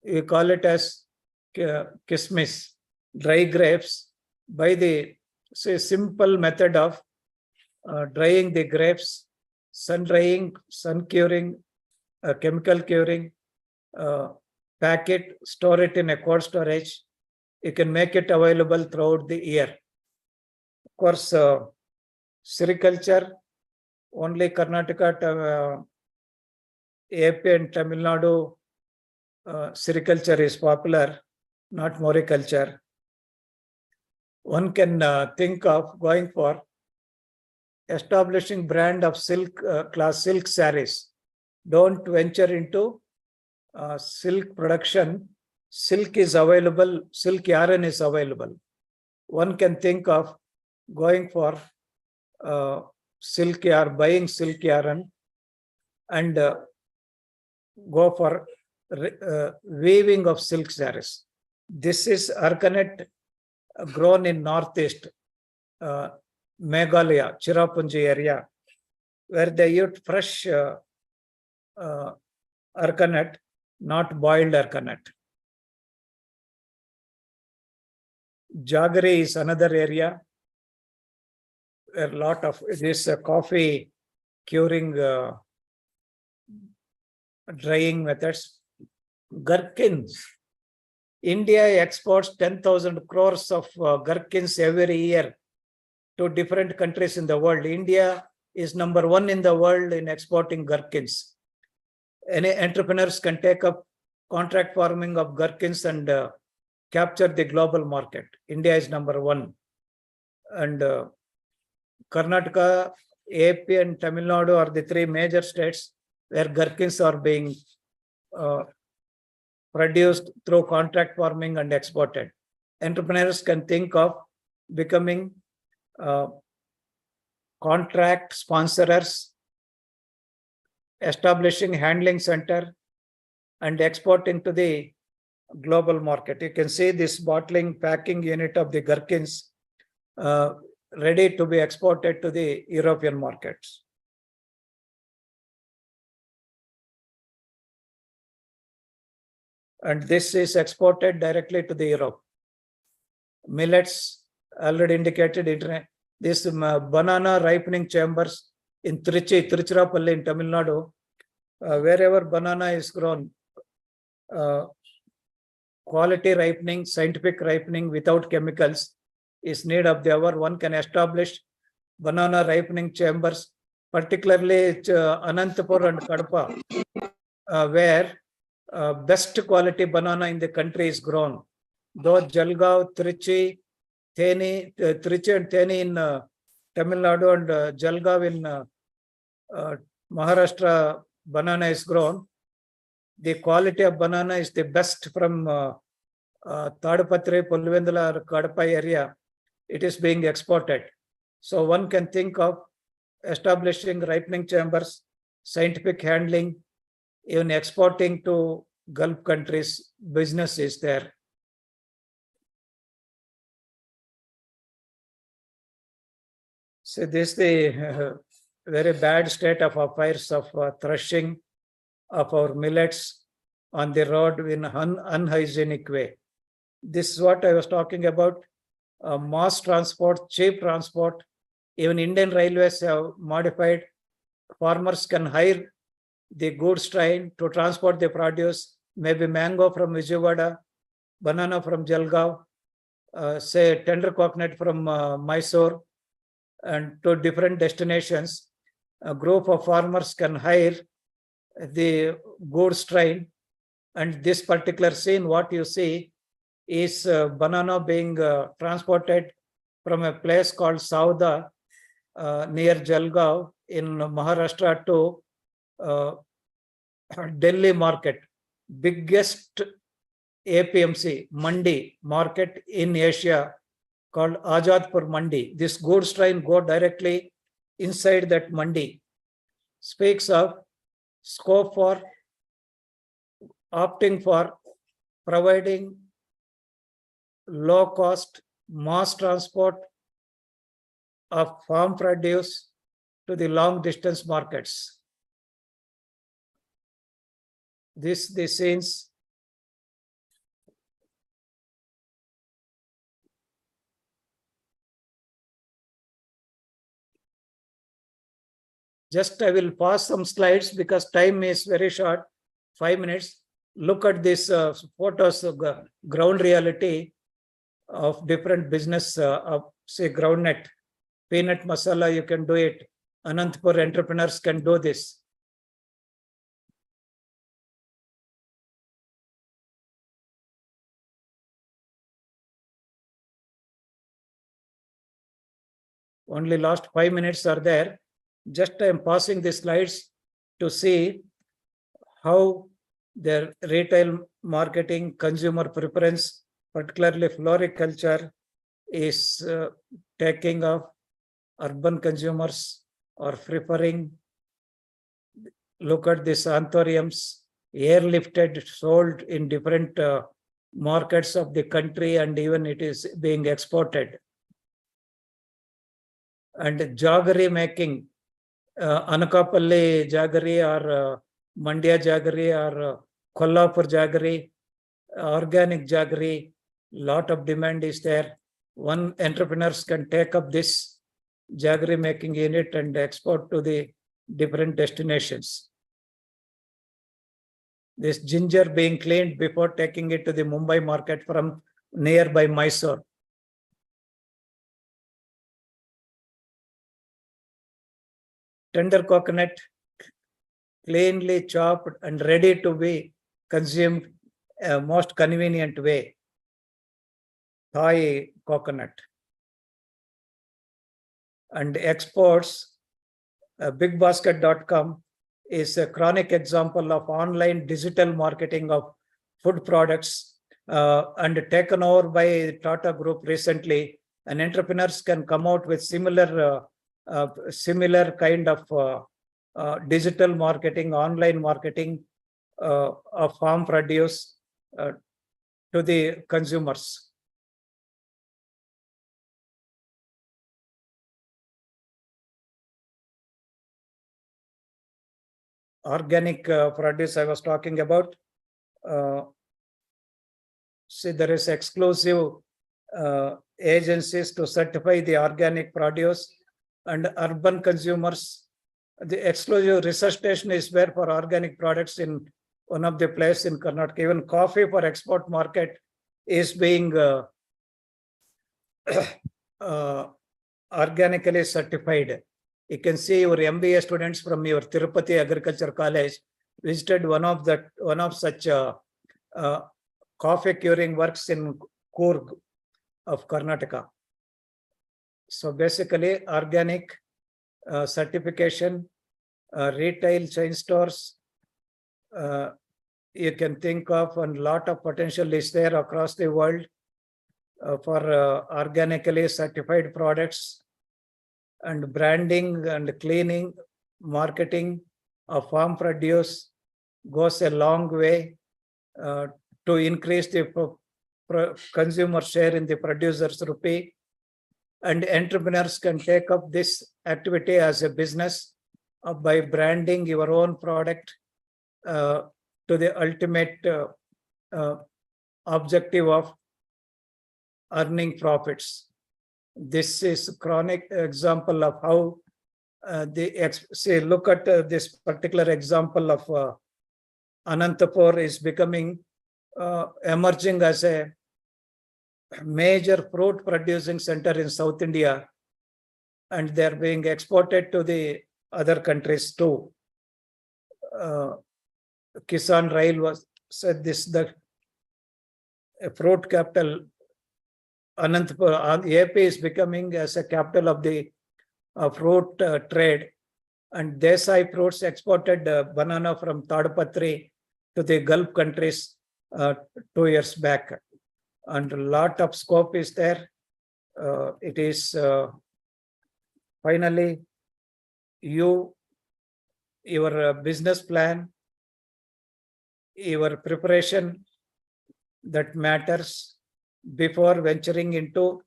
we call it as kismis, dry grapes, by the simple method of drying the grapes, sun drying, sun curing, chemical curing, pack it, store it in a cold storage. You can make it available throughout the year. Of course, sericulture, only Karnataka, AP and Tamil Nadu, sericulture is popular, not moriculture. One can think of going for establishing brand of silk, class silk sarees. Don't venture into silk production. Silk is available, silk yarn is available. One can think of going for silk yarn, buying silk yarn, and go for weaving of silk sarees. This is arkanet grown in northeast, Meghalaya, Cherrapunji area, where they use fresh arkanet, not boiled arkanet. Jaggery is another area where a lot of this coffee curing, drying methods. Gherkins, India exports 10,000 crores of gherkins every year to different countries in the world. India is number one in the world in exporting gherkins. Any entrepreneurs can take up contract farming of gherkins and capture the global market. India is number one. And Karnataka, AP and Tamil Nadu are the three major states where gherkins are being produced through contract farming and exported. Entrepreneurs can think of becoming contract sponsors, establishing handling center and exporting to the global market. You can see this bottling packing unit of the gherkins ready to be exported to the European markets. And this is exported directly to the Europe. Millets, already indicated, this banana ripening chambers in Tiruchirappalli in Tamil Nadu, wherever banana is grown, quality ripening, scientific ripening without chemicals is need of the hour. One can establish banana ripening chambers, particularly Anantapur and Kadapa, where best quality banana in the country is grown. Though Jalgaon, Trichy and Theni in Tamil Nadu and Jalgaon in Maharashtra banana is grown, the quality of banana is the best from Tadapatri, Pulvendula or Kadapa area. It is being exported. So one can think of establishing ripening chambers, scientific handling, even exporting to Gulf countries. Business is there. So this is the very bad state of affairs of threshing of our millets on the road in an unhygienic way. This is what I was talking about. Mass transport, cheap transport. Even Indian Railways have modified. Farmers can hire the goods train to transport the produce, maybe mango from Vijayawada, banana from Jalgaon, say tender coconut from Mysore, and to different destinations. A group of farmers can hire the goods train, and this particular scene, what you see is banana being transported from a place called Sauda near Jalgaon in Maharashtra to Delhi market, biggest APMC Mandi market in Asia called Azadpur Mandi. This goods train go directly inside that Mandi. Speaks of scope for opting for providing low cost mass transport of farm produce to the long distance markets. The scenes. Just I will pass some slides because time is very short, 5 minutes. Look at these photos of ground reality of different business of say groundnut, peanut masala, you can do it. Anantapur entrepreneurs can do this. Only last 5 minutes are there. Just I am passing the slides to see how their retail marketing, consumer preference, particularly floriculture, is taking off. Urban consumers are preferring. Look at these anthuriums, airlifted, sold in different markets of the country, and even it is being exported. And jaggery making, Anakapalli jaggery or Mandya jaggery or Kolhapur jaggery, organic jaggery, lot of demand is there. One entrepreneurs can take up this jaggery making unit and export to the different destinations. This ginger being cleaned before taking it to the Mumbai market from nearby Mysore. Tender coconut, cleanly chopped and ready to be consumed, most convenient way. Thai coconut. And exports, bigbasket.com is a chronic example of online digital marketing of food products, and taken over by Tata Group recently. And entrepreneurs can come out with similar kind of digital marketing, online marketing of farm produce to the consumers. Organic produce I was talking about. See, there is exclusive agencies to certify the organic produce, and urban consumers. The exclusive research station is there for organic products in one of the places in Karnataka. Even coffee for export market is being organically certified. You can see your MBA students from your Tirupati Agriculture College visited one of such coffee curing works in Coorg of Karnataka. So basically, organic certification, retail chain stores, you can think of, and a lot of potential is there across the world for organically certified products, and branding and cleaning, marketing of farm produce goes a long way to increase the consumer share in the producer's rupee. And entrepreneurs can take up this activity as a business by branding your own product to the ultimate objective of earning profits. This is a chronic example of how say, look at this particular example of Anantapur is becoming emerging as a major fruit producing center in South India, and they're being exported to the other countries too. Kisan Rail was said this, the fruit capital. Anantapur, AP is becoming as a capital of the fruit trade, and Desai fruits exported banana from Tadapatri to the Gulf countries 2 years back, and a lot of scope is there. It is finally your business plan, your preparation that matters before venturing into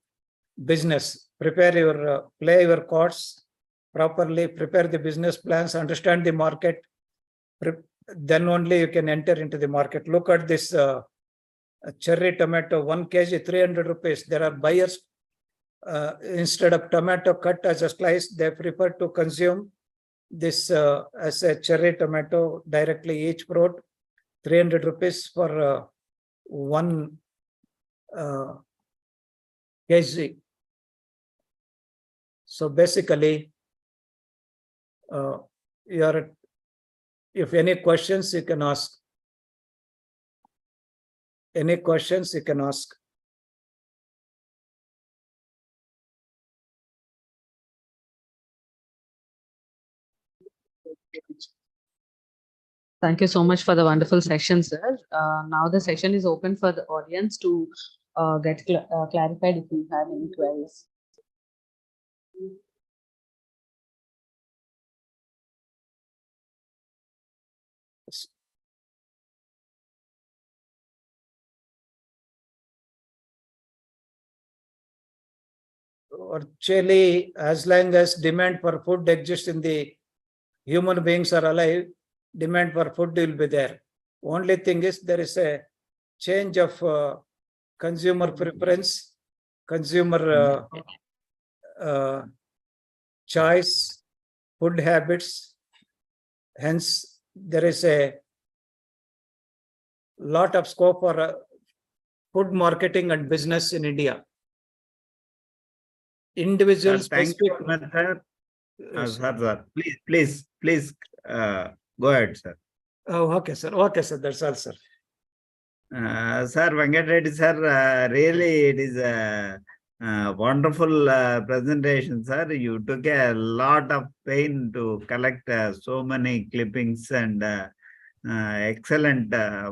business. Prepare your play your cards properly, prepare the business plans, understand the market, then only you can enter into the market. Look at this cherry tomato, 1 kg 300 rupees. There are buyers, instead of tomato cut as a slice, they prefer to consume this as a cherry tomato directly. Each fruit 300 rupees for 1 kg. So basically, if any questions you can ask. Any questions you can ask. Thank you so much for the wonderful session, sir. Now the session is open for the audience to get clarified if you have any queries. Actually, as long as demand for food exists in the human beings are alive, demand for food will be there. Only thing is there is a change of consumer preference, consumer choice, food habits. Hence, there is a lot of scope for food marketing and business in India. Individual Sir, thank you, specific. sir. Yes, Sir. Please, go ahead, sir. Oh, okay, sir. Okay, sir. That's all, sir. Sir, Venkat Reddy, sir, really it is a wonderful presentation, sir. You took a lot of pain to collect so many clippings and excellent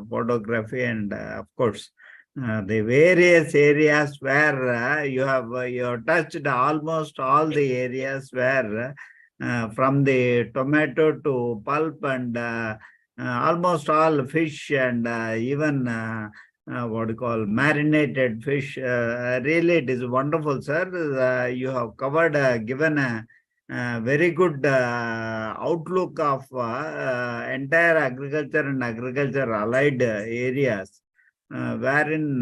photography, and of course, the various areas where you have touched almost all the areas where from the tomato to pulp and almost all fish and even what you call marinated fish. Really, it is wonderful, sir. You have covered, given a very good outlook of entire agriculture and agriculture allied areas, wherein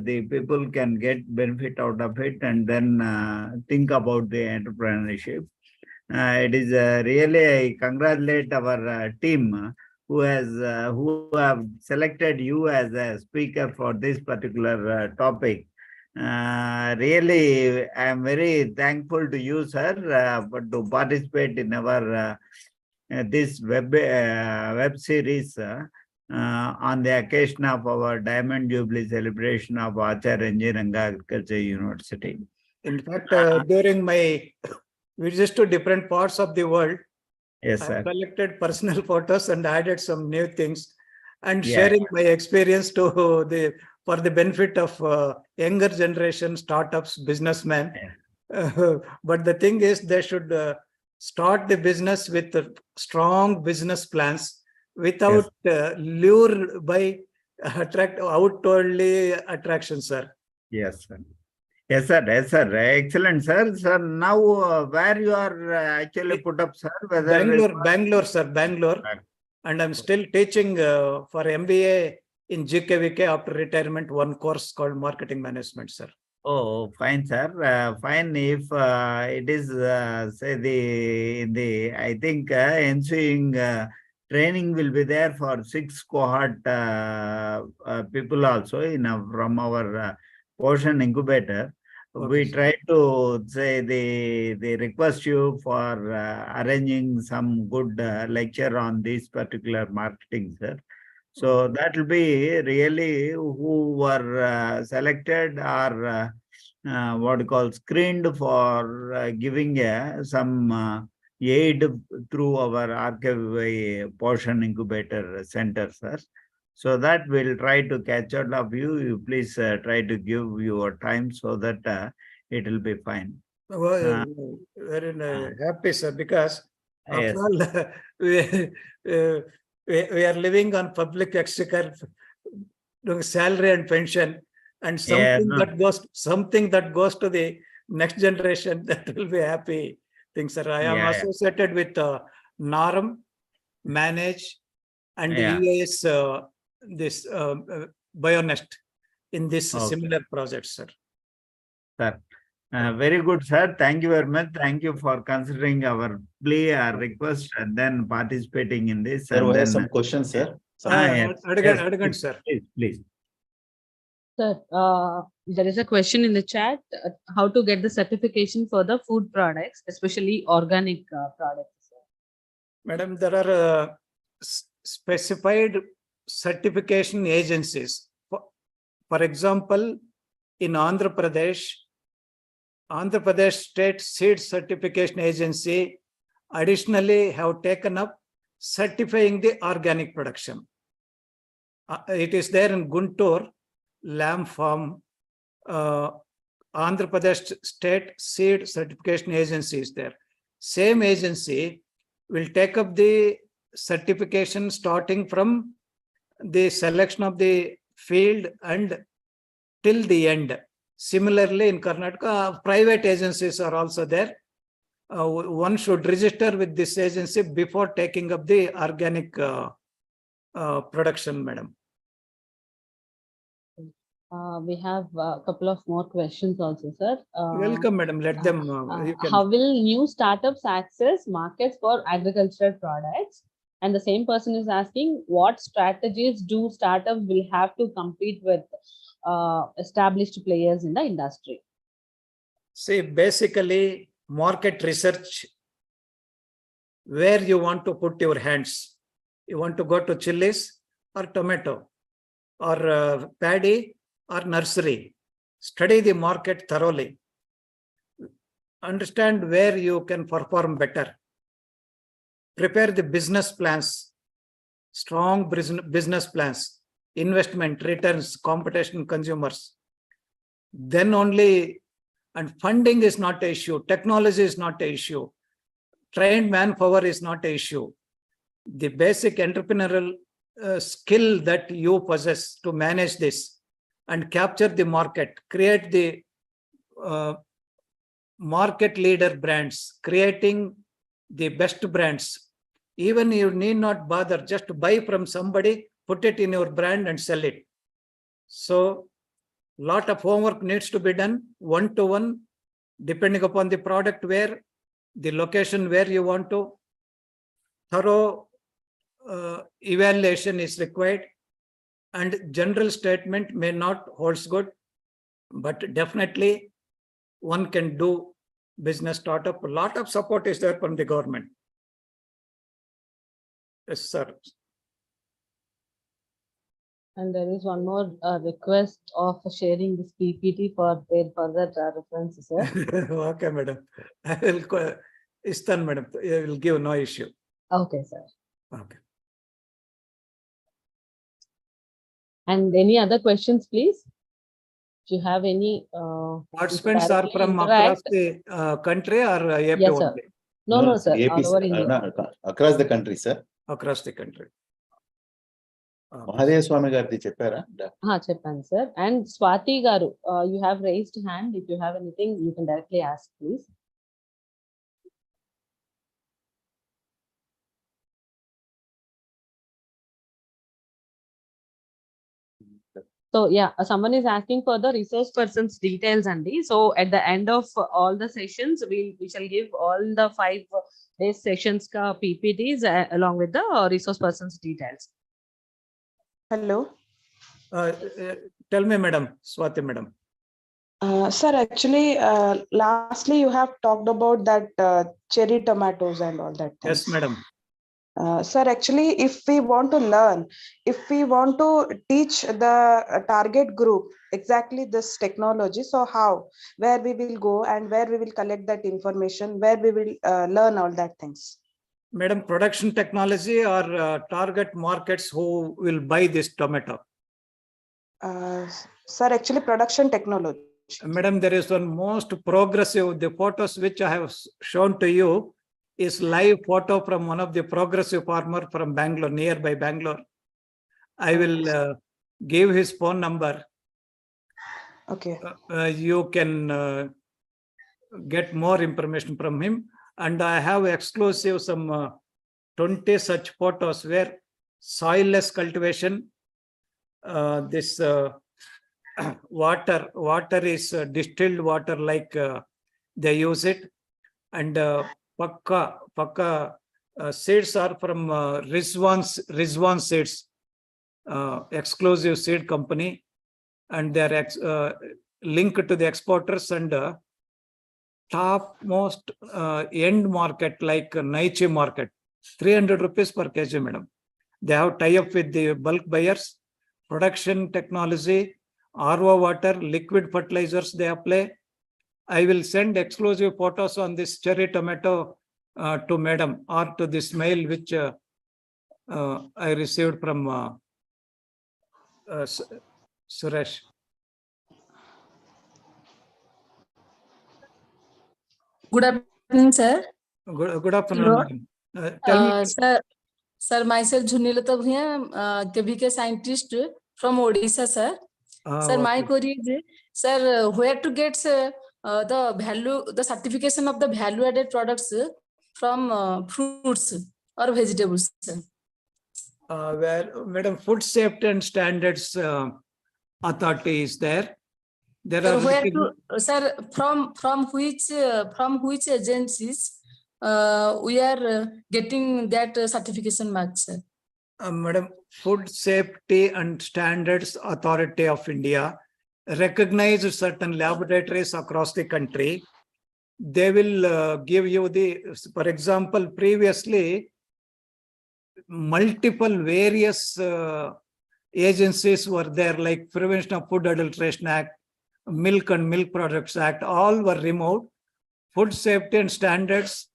the people can get benefit out of it and then think about the entrepreneurship. It is really, I congratulate our team who have selected you as a speaker for this particular topic. Really, I am very thankful to you, sir, to participate in our this web series on the occasion of our Diamond Jubilee celebration of Acharya Engineering Agriculture University. In fact, during my visits to different parts of the world, Yes, I sir. collected personal photos and added some new things and Yeah. sharing my experience to for the benefit of younger generation startups, businessmen. But the thing is, they should start the business with strong business plans without lured by outwardly attraction, sir. Yes, sir. Yes, sir. Yes, sir. Excellent, sir. Sir, now where you are actually put up, sir? Whether Bangalore, sir, Bangalore. Right. And I'm still teaching for MBA in GKVK after retirement, one course called Marketing Management, sir. Oh, fine, sir. Fine. If it is, say the I think ensuing training will be there for 6 cohort people also from our Poshan incubator. Okay, We sir. try to say they request you for arranging some good lecture on this particular marketing, sir. So that will be really who were selected or what you call screened for giving some aid through our RKV Poshan Incubator Center, sir. So that we'll try to catch out of you. You please try to give your time so that it will be fine. Well, very happy, sir, because Yes. after all, we are living on public exchequer, salary and pension, and something that goes to the next generation, that will be happy thing, sir. I am associated with NARM, Manage, and UAS, this Bionest in this similar project, sir. Sir. Very good, sir. Thank you very much. Thank you for considering our plea, our request, and then participating in this. Sir, we and have then, some questions, sir. Arrogant, sir. Please. Sir, there is a question in the chat, how to get the certification for the food products, especially organic products. Madam, there are specified certification agencies. For example, in Andhra Pradesh State Seed Certification Agency additionally have taken up certifying the organic production. It is there in Guntur, Lamb Farm. Andhra Pradesh State Seed Certification Agency is there. Same agency will take up the certification starting from the selection of the field and till the end. Similarly, in Karnataka, private agencies are also there. One should register with this agency before taking up the organic production, madam. We have a couple of more questions also, sir. Welcome, madam. Let them. How will new startups access markets for agricultural products? And the same person is asking, what strategies do startups will have to compete with established players in the industry? See, basically, market research, where you want to put your hands. You want to go to chilies or tomato or paddy or nursery. Study the market thoroughly. Understand where you can perform better. Prepare the business plans, strong business plans, investment, returns, competition, consumers. Then only, and funding is not an issue, technology is not an issue, trained manpower is not an issue. The basic entrepreneurial skill that you possess to manage this and capture the market, create the market leader brands, creating the best brands. Even you need not bother, just buy from somebody, put it in your brand and sell it. So lot of homework needs to be done one-to-one, depending upon the product, where the location where you want to. Thorough evaluation is required, and general statement may not holds good, but definitely one can do business startup. A lot of support is there from the government. Yes, sir. And there is one more request of sharing this PPT for their further references, sir. Okay, madam. I will Istan, madam. I will give no issue. Okay, sir. Okay. And any other questions, please? If you have any Participants are from across the country or AP Yes, sir. only? No, sir. AP, All over India. across the country, sir. Across the country. Mahadev Swami గారిది చెప్పారా? చెప్పాను, sir. And Swati garu, you have raised hand. If you have anything, you can directly ask, please. So yeah, someone is asking for the resource person's details, Andy. So at the end of all the sessions, we shall give all the 5 days sessions ka PPTs along with the resource person's details. Hello. Tell me, madam, Swati, madam. Sir, actually, lastly, you have talked about that cherry tomatoes and all that. Yes, madam. Sir, actually, if we want to learn, if we want to teach the target group exactly this technology, so how, where we will go and where we will collect that information, where we will learn all that things? Madam, production technology or target markets who will buy this tomato? Sir, actually, production technology. Madam, there is one most progressive, the photos which I have shown to you is live photo from one of the progressive farmer from Bangalore, nearby Bangalore. I will give his phone number. Okay. You can get more information from him. And I have exclusive some 20 such photos where soilless cultivation, this water is distilled water, like they use it, and Pakka seeds are from Rizwan seeds, exclusive seed company, and they are linked to the exporters, and topmost end market like Naichi market, 300 rupees per kg, madam. They have tie-up with the bulk buyers, production technology, RO water, liquid fertilizers they apply. I will send exclusive photos on this cherry tomato to madam, or to this mail which I received from Suresh. Good afternoon, sir. Good afternoon, Hello. madam. Tell me. Sir, myself Junilata Bhuya, KBK scientist from Odisha, sir. Sir, Okay. my query is, sir, where to get the certification of the value-added products from fruits or vegetables, sir? Where, madam, food safety and standards authority is there. There Sir, are where to, sir, from which agencies we are getting that certification marks, sir? Madam, Food Safety and Standards Authority of India recognized certain laboratories across the country. They will give you for example, previously, multiple various agencies were there, like Prevention of Food Adulteration Act, Milk and Milk Products Act, all were removed. Food Safety and Standards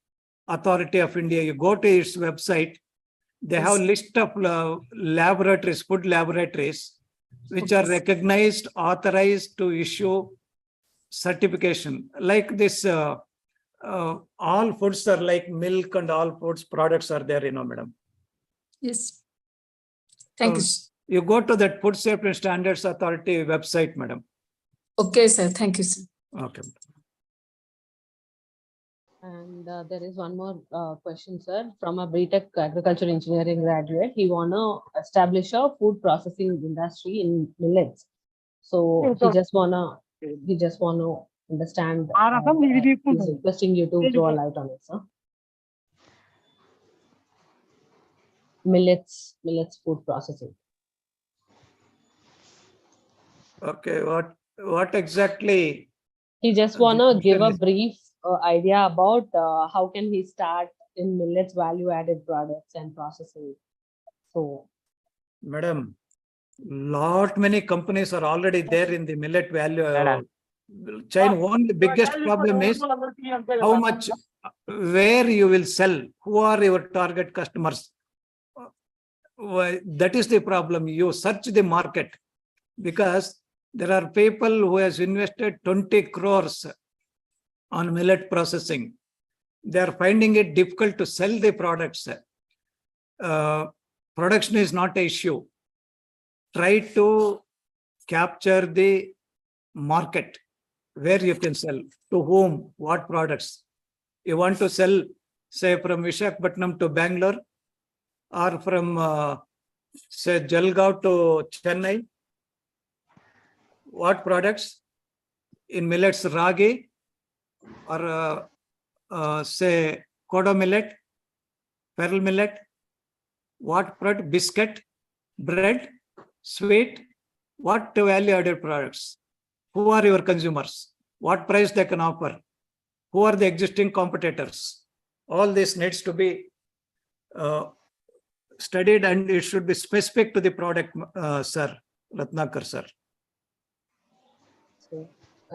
Authority of India, you go to its website, they have a list of laboratories, food laboratories, which are recognized, authorized to issue certification. Like this, all foods are like milk and all foods products are there, madam. Yes. Thank you. You go to that Food Safety and Standards Authority website, madam. Okay, sir. Thank you, sir. Okay. And there is one more question, sir, from a BTech Agriculture Engineering graduate. He want to establish a food processing industry in millets. So he just wanna understand. He's requesting you to throw a light on it, sir. Millets food processing. Okay, what exactly? He just wanna give a brief idea about how can he start in millets value-added products and processing. So, Madam, lot many companies are already there in the millet value chain. Only biggest problem is how much, where you will sell, who are your target customers. That is the problem. You search the market, because there are people who has invested 20 crores on millet processing. They are finding it difficult to sell the products. Production is not an issue. Try to capture the market where you can sell, to whom, what products. You want to sell, say, from Visakhapatnam to Bangalore, or from, say, Jalgaon to Chennai. What products? In millets, ragi, or say, kodo millet, pearl millet. What product? Biscuit, bread, sweet. What value-added products? Who are your consumers? What price they can offer? Who are the existing competitors? All this needs to be studied, and it should be specific to the product, sir, Ratnakar sir. so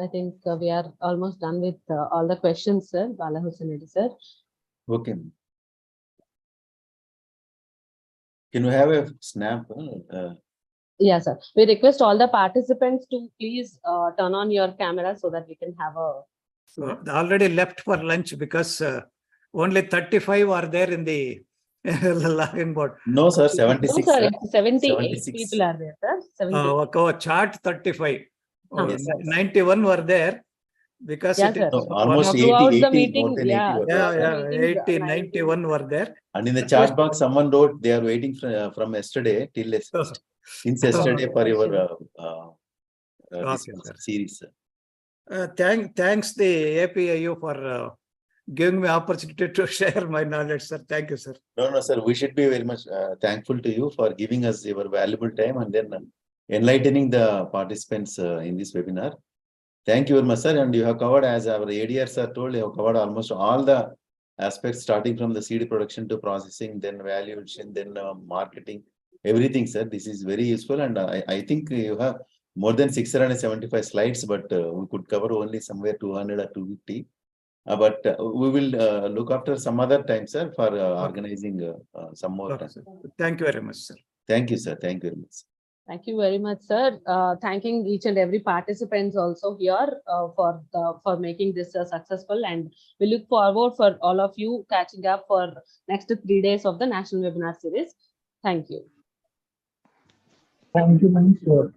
I think we are almost done with all the questions, sir. Bala Hussain Reddy, sir. Okay. Can we have a snap? Yeah, sir. We request all the participants to please turn on your camera so that we can have a. They already left for lunch, because only 35 are there in the login board. No, sir, 76. No, sir, 78 76. people are there, sir. 78. Chart 35. Yes, sir. 91 were there, because Yeah, it is sir. No, almost 80, Throughout the 80, meeting, more than 80 yeah, were Yeah, there. yeah, 80, 91 were there. And in the chat box, someone wrote they are waiting from yesterday till since yesterday for your this Okay, sir. series. Sir. Thanks the APIU for giving me opportunity to share my knowledge, sir. Thank you, sir. No, sir. We should be very much thankful to you for giving us your valuable time and then enlightening the participants in this webinar. Thank you very much, sir. And you have covered, as our ADR sir told, you have covered almost all the aspects, starting from the seed production to processing, then valuation, then marketing, everything, sir. This is very useful, and I think you have more than 675 slides, but we could cover only somewhere 200 or 250. But we will look after some other time, sir, for organizing some more time. Thank you very much, sir. Thank you, sir. Thank you very much. Thank you very much, sir. Thanking each and every participants also here for making this successful, and we look forward for all of you catching up for next 3 days of the National Webinar Series. Thank you. Thank you, ma'am. Sure.